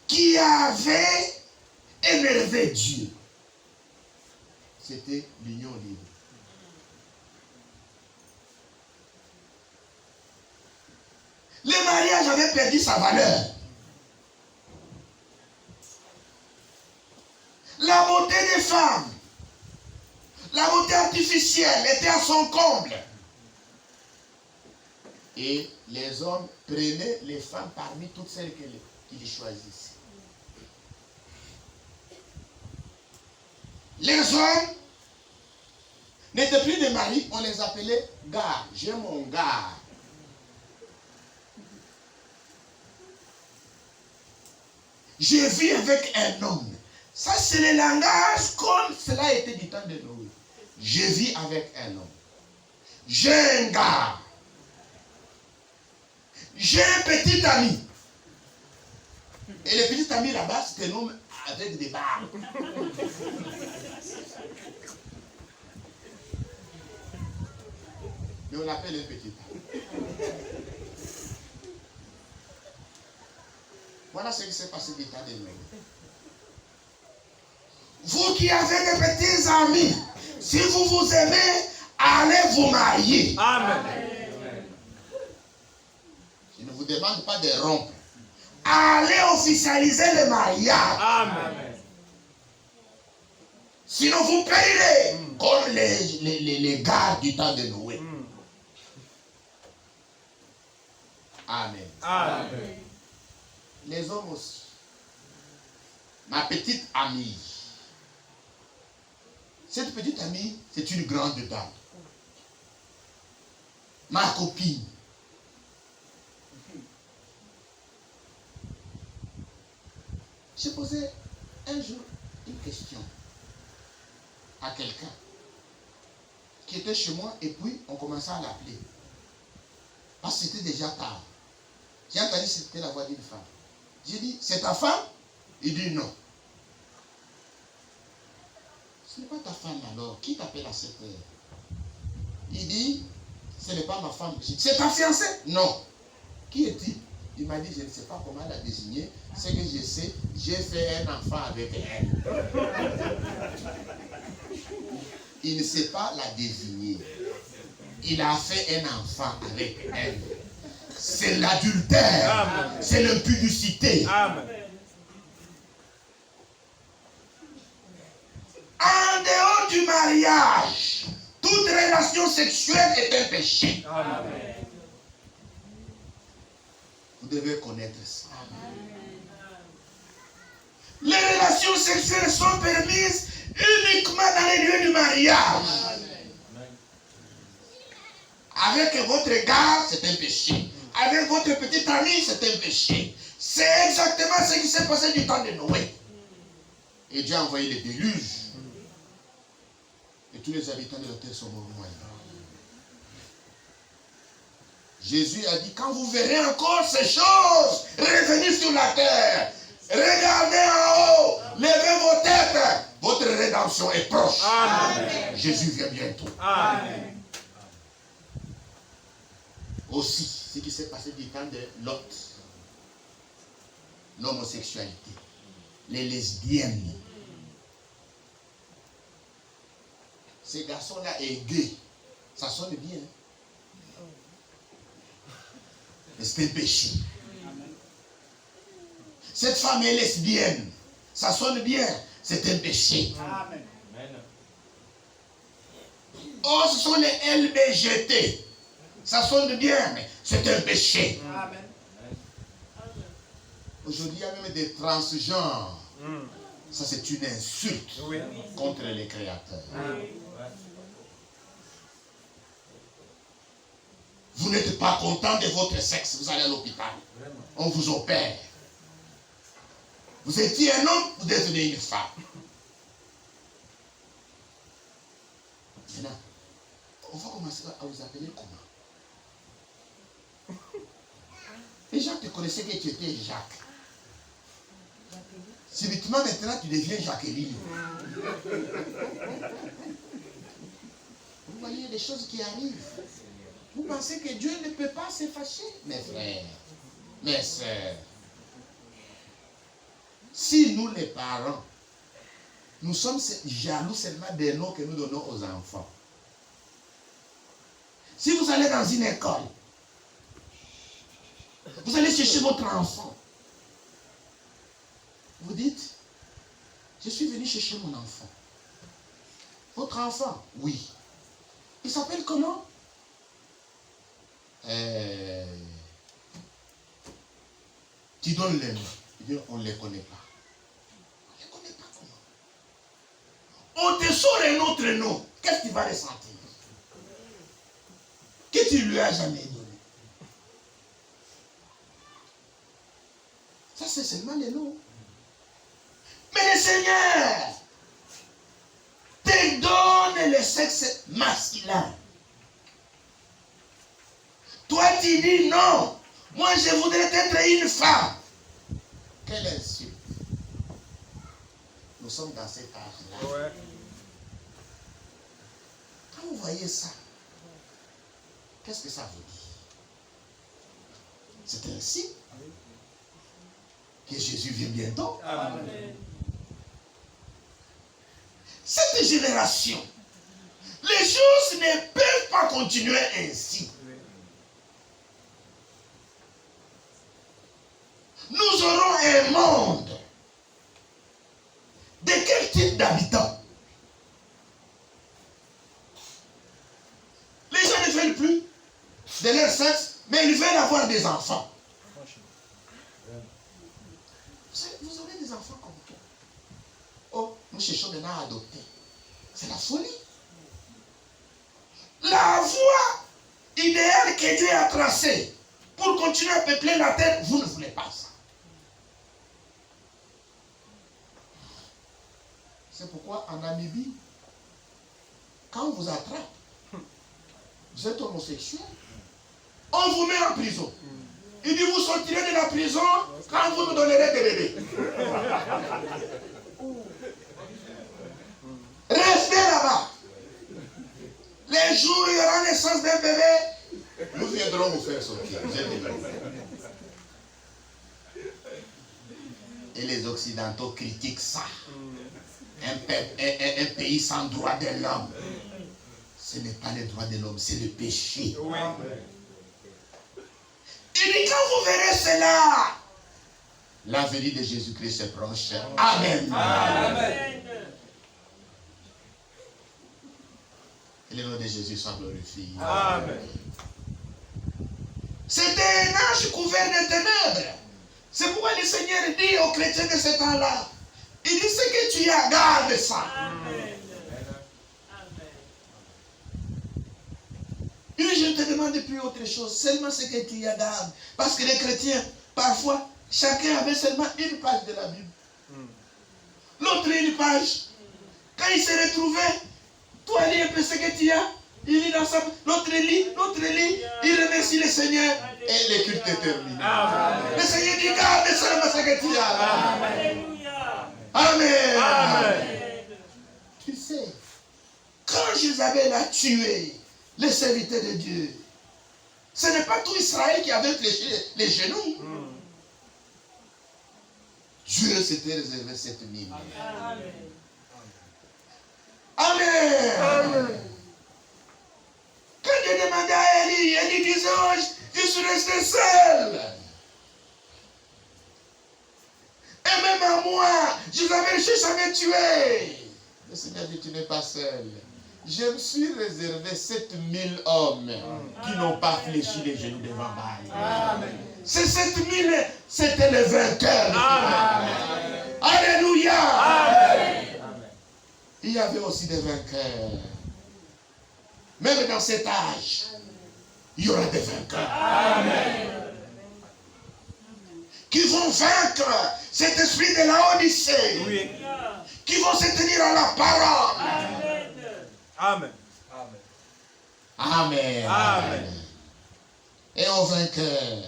Qui avait énervé Dieu? C'était l'union libre. Le mariage avait perdu sa valeur. La beauté des femmes, la beauté artificielle était à son comble. Et les hommes prenaient les femmes parmi toutes celles qu'ils choisissaient. Les hommes n'étaient plus des maris, on les appelait gars. J'ai mon gars. Je vis avec un homme. Ça, c'est le langage comme cela était du temps de Noé. Je vis avec un homme. J'ai un gars. J'ai un petit ami. Et le petit ami là-bas, c'était un homme avec des barres. Mais on l'appelle un petit tas. Voilà ce qui s'est passé du temps de Noé. Vous qui avez des petits amis, si vous vous aimez, allez vous marier. Amen. Je ne vous demande pas de rompre. Allez officialiser le mariage. Amen. Sinon vous payerez comme les gars du temps de Noé. Amen. Amen. Les hommes aussi. Ma petite amie. Cette petite amie, c'est une grande dame. Ma copine. J'ai posé un jour une question à quelqu'un qui était chez moi et puis on commençait à l'appeler. Parce que c'était déjà tard. J'ai entendu que c'était la voix d'une femme. J'ai dit, c'est ta femme? Il dit non. Ce n'est pas ta femme alors. Qui t'appelle à cette heure? Il dit, ce n'est pas ma femme. J'ai dit, c'est ta fiancée? Non. Qui est-il? Il m'a dit, je ne sais pas comment la désigner. Ce que je sais, j'ai fait un enfant avec elle. Il ne sait pas la désigner. Il a fait un enfant avec elle. C'est l'adultère. C'est l'impudicité. Amen. En dehors du mariage, toute relation sexuelle est un péché. Amen. Vous devez connaître ça. Les relations sexuelles sont permises uniquement dans les lieux du mariage. Avec votre gars, c'est un péché. Avec votre petite amie, c'est un péché. C'est exactement ce qui s'est passé du temps de Noé. Et Dieu a envoyé le déluge. Et tous les habitants de la terre sont morts noyés. Jésus a dit, quand vous verrez encore ces choses, revenez sur la terre. Regardez en haut. Levez vos têtes. Votre rédemption est proche. Amen. Jésus vient bientôt. Amen. Aussi, ce qui s'est passé du temps de Lot. L'homosexualité. Les lesbiennes. Ces garçons-là est gay. Ça sonne bien. Mais c'est un péché. Cette femme est lesbienne. Ça sonne bien. C'est un péché. Amen. Oh, ce sont les LBGT. Ça sonne bien, mais c'est un péché. Amen. Aujourd'hui, il y a même des transgenres. Ça, c'est une insulte Oui. contre les créateurs. Vous n'êtes pas content de votre sexe, vous allez à l'hôpital. On vous opère. Vous étiez un homme, vous devenez une femme. Maintenant, on va commencer à vous appeler comment? Les gens te connaissaient que tu étais Jacques. Subitement, maintenant, tu deviens Jacqueline. Vous voyez les choses qui arrivent. Vous pensez que Dieu ne peut pas se fâcher? Mes frères, mes sœurs, si nous les parents, nous sommes jaloux seulement des noms que nous donnons aux enfants. Si vous allez dans une école, vous allez chercher votre enfant. Vous dites, je suis venu chercher mon enfant. Votre enfant? Oui. Il s'appelle comment? Tu donnes les noms. On ne les connaît pas. On ne les connaît pas comment? On te sort un autre nom. Qu'est-ce que tu vas ressentir? Que tu lui as jamais donné. Ça, c'est seulement les noms. Mais le Seigneur te donne le sexe masculin. Toi, tu dis non. Moi, je voudrais être une femme. Quelle insulte. sommes dans cet âge-là. Ouais. Quand vous voyez ça, qu'est-ce que ça vous dit? C'est un signe que Jésus vient bientôt. Amen. Cette génération, les choses ne peuvent pas continuer ainsi. Nous aurons un monde de quel type d'habitants? Les gens ne veulent plus de leur sexe, mais ils veulent avoir des enfants. Vous aurez des enfants comme toi. Oh, nous cherchons maintenant à adopter. C'est la folie. La voie idéale que Dieu a tracée pour continuer à peupler la terre, vous ne voulez pas ça. C'est pourquoi en Namibie, quand on vous attrape, vous êtes homosexuel, on vous met en prison. Il dit, vous sortirez de la prison quand vous nous donnerez des bébés. Restez là-bas. Les jours où il y aura naissance d'un bébé, nous viendrons vous faire sortir. Et les Occidentaux critiquent ça. Un pays sans droit de l'homme. Ce n'est pas les droits de l'homme, c'est le péché. Oui. Il dit, quand vous verrez cela, la venue de Jésus-Christ est proche. Amen. Amen. Et le nom de Jésus soit glorifié. Amen. C'était un âge couvert de ténèbres. C'est pourquoi le Seigneur dit aux chrétiens de ce temps-là, il dit, ce que tu as, garde ça. Amen. Il dit, je ne te demande plus autre chose, seulement ce que tu as, garde. Parce que les chrétiens, parfois, chacun avait seulement une page de la Bible. L'autre une page. Quand il s'est retrouvé, toi lis un peu ce que tu as, il lit dans sa... L'autre lit, il remercie le Seigneur et le culte est terminé. Amen. Le Seigneur dit, garde seulement ce que tu as. Alléluia. Amen. Amen. Tu sais, quand Jézabel a tué les serviteurs de Dieu, ce n'est pas tout Israël qui avait fléchi les genoux. Dieu s'était réservé cette mine. Amen. Amen. Quand Dieu demandait à Élie, Élie disait, oh, je suis resté seul. Et même à moi, Jézabel cherche à me tuer. Le Seigneur dit, tu n'es pas seul. Je me suis réservé 7000 hommes qui n'ont pas fléchi les genoux devant Baal. Ces 7000, c'était les vainqueurs. Amen. Alléluia. Amen. Il y avait aussi des vainqueurs. Même dans cet âge, il y aura des vainqueurs. Amen. Qui vont vaincre cet esprit de la Odyssée. Oui. Qui vont se tenir à la parole. Amen. Amen. Amen. Et aux vainqueurs,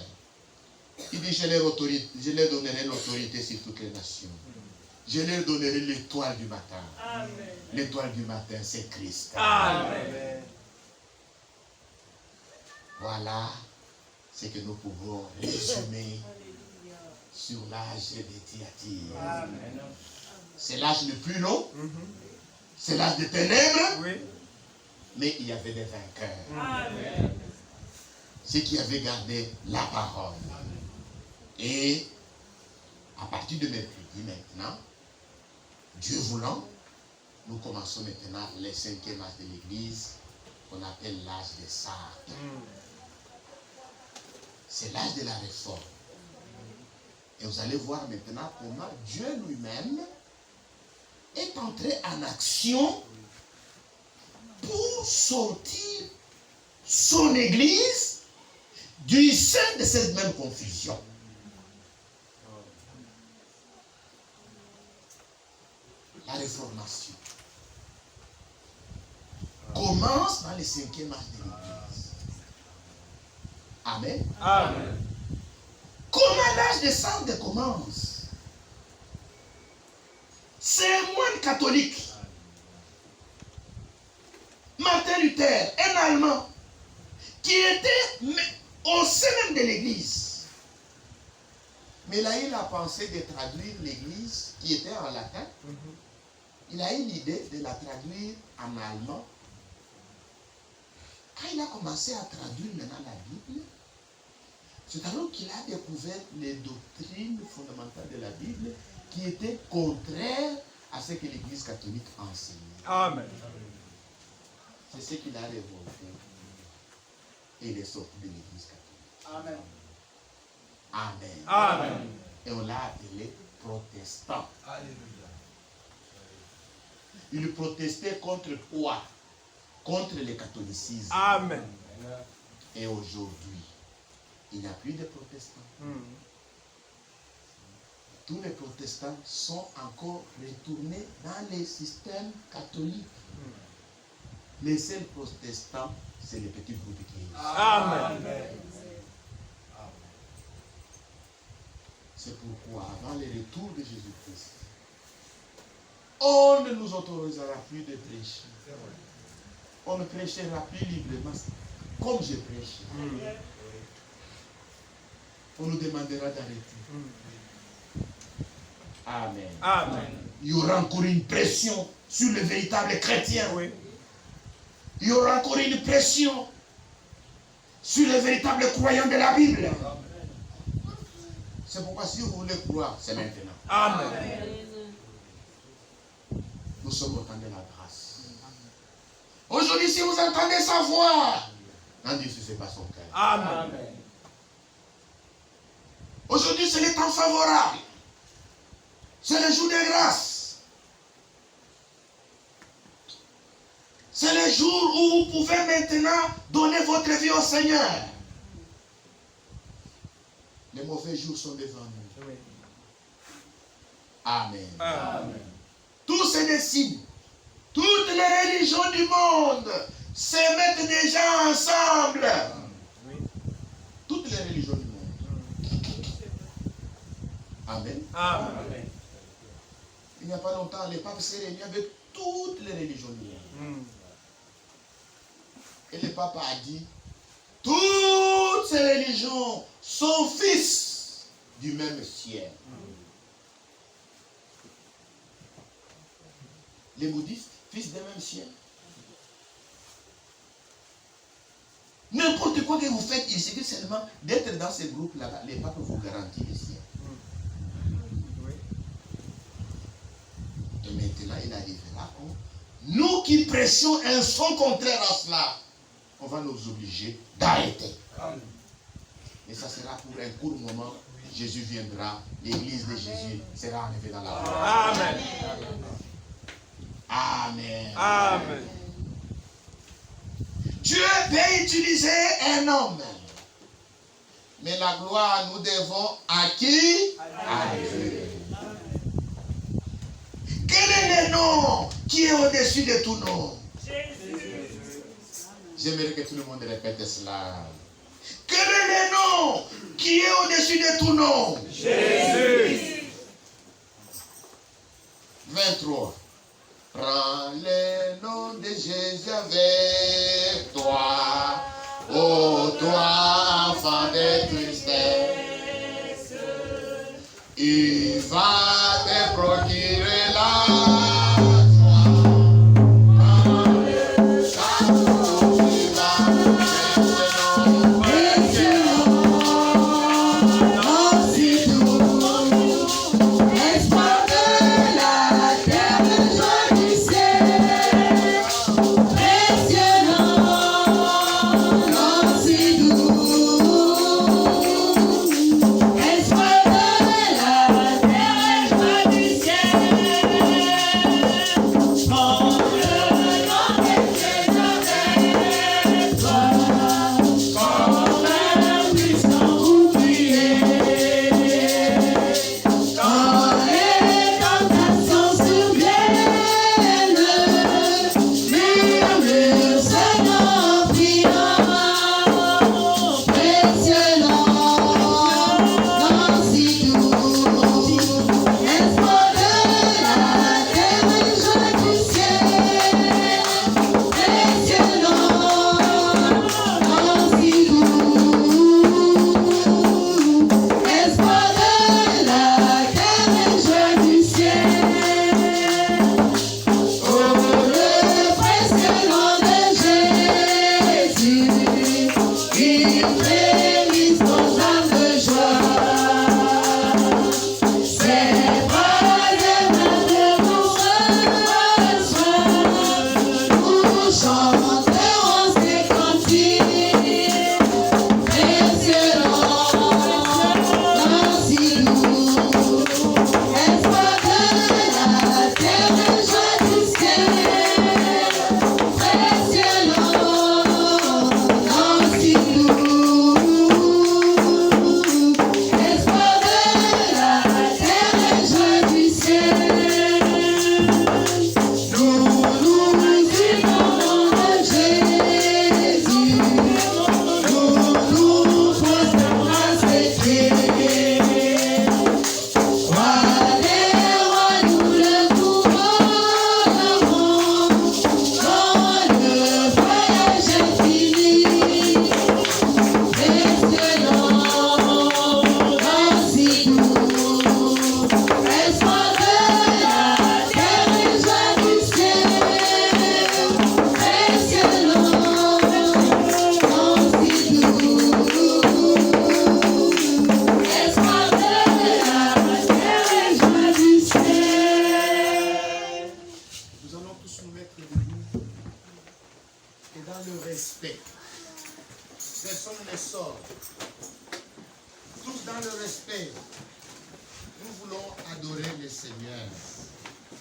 il dit, je leur donnerai l'autorité sur toutes les nations. Je leur donnerai l'étoile du matin. Amen. L'étoile du matin, c'est Christ. Amen. Voilà ce que nous pouvons résumer Alléluia. sur l'âge de Thyatire. Amen. C'est l'âge le plus long, c'est l'âge des ténèbres, Oui. mais il y avait des vainqueurs. Amen. Ceux qui avaient gardé la parole. Et à partir de mercredi maintenant, Dieu voulant, nous commençons maintenant les 5e âge de l'Église, qu'on appelle l'âge des Sardes. C'est l'âge de la réforme. Et vous allez voir maintenant comment Dieu lui-même est entré en action pour sortir son Église du sein de cette même confusion. La réformation commence dans les 5e âge de l'Église. Amen. Amen. Comment l'âge des Sardes commence? C'est un moine catholique. Martin Luther, un Allemand, qui était au sein même de l'église. Mais là, il a pensé de traduire l'église qui était en latin. Il a eu l'idée de la traduire en allemand. Quand il a commencé à traduire maintenant la Bible, c'est alors qu'il a découvert les doctrines fondamentales de la Bible qui étaient contraires à ce que l'Église catholique enseignait. Amen. C'est ce qu'il a révolté. Et il est sorti de l'Église catholique. Amen. Amen. Amen. Et on l'a appelé protestant. Alléluia. Il protestait contre quoi? Contre le catholicisme. Amen. Et aujourd'hui, il n'y a plus de protestants. Tous les protestants sont encore retournés dans les systèmes catholiques. Les seuls protestants, c'est les petits groupes qui existent. Amen. C'est pourquoi, avant le retour de Jésus-Christ, on ne nous autorisera plus de prêcher. On ne prêchera plus librement comme je prêche. On nous demandera d'arrêter. Amen. Amen. Il y aura encore une pression sur les véritables chrétiens. Oui. Il y aura encore une pression sur les véritables croyants de la Bible. C'est pourquoi si vous voulez croire, c'est maintenant. Amen. Nous sommes au temps de la grâce. Aujourd'hui, si vous entendez sa voix, n'en diffusez pas son cœur. Amen. Aujourd'hui, c'est le temps favorable. C'est le jour de grâce. C'est le jour où vous pouvez maintenant donner votre vie au Seigneur. Les mauvais jours sont devant nous. Oui. Amen. Amen. Tout se dessine. Toutes les religions du monde se mettent déjà ensemble. Oui. Toutes les religions du monde. Amen. Amen. Il n'y a pas longtemps, le pape s'est réuni avec toutes les religions du monde. Et le pape a dit, toutes ces religions sont fils du même ciel. Les bouddhistes, fils du même ciel. N'importe quoi que vous faites, il suffit seulement d'être dans ce groupe-là, les papes vous garantissent le ciel. Et maintenant, il arrivera que nous qui prêchons un son contraire à cela, on va nous obliger d'arrêter. Et ça sera pour un court moment. Jésus viendra, l'église de Jésus sera enlevée dans la gloire. Amen. Amen. Amen. Dieu peut utiliser un homme. Mais la gloire, nous devons à qui? À Dieu. Quel est le nom qui est au-dessus de tout nom? Jésus. J'aimerais que tout le monde répète cela. Quel est le nom qui est au-dessus de tout nom? Jésus. 23. Prends le nom de Jésus avec toi, ô toi, enfant de tristesse. Il va te procurer la joie. Prends le chapeau qui va dans le respect. Personne ne sort. Tous dans le respect. Nous voulons adorer le Seigneur.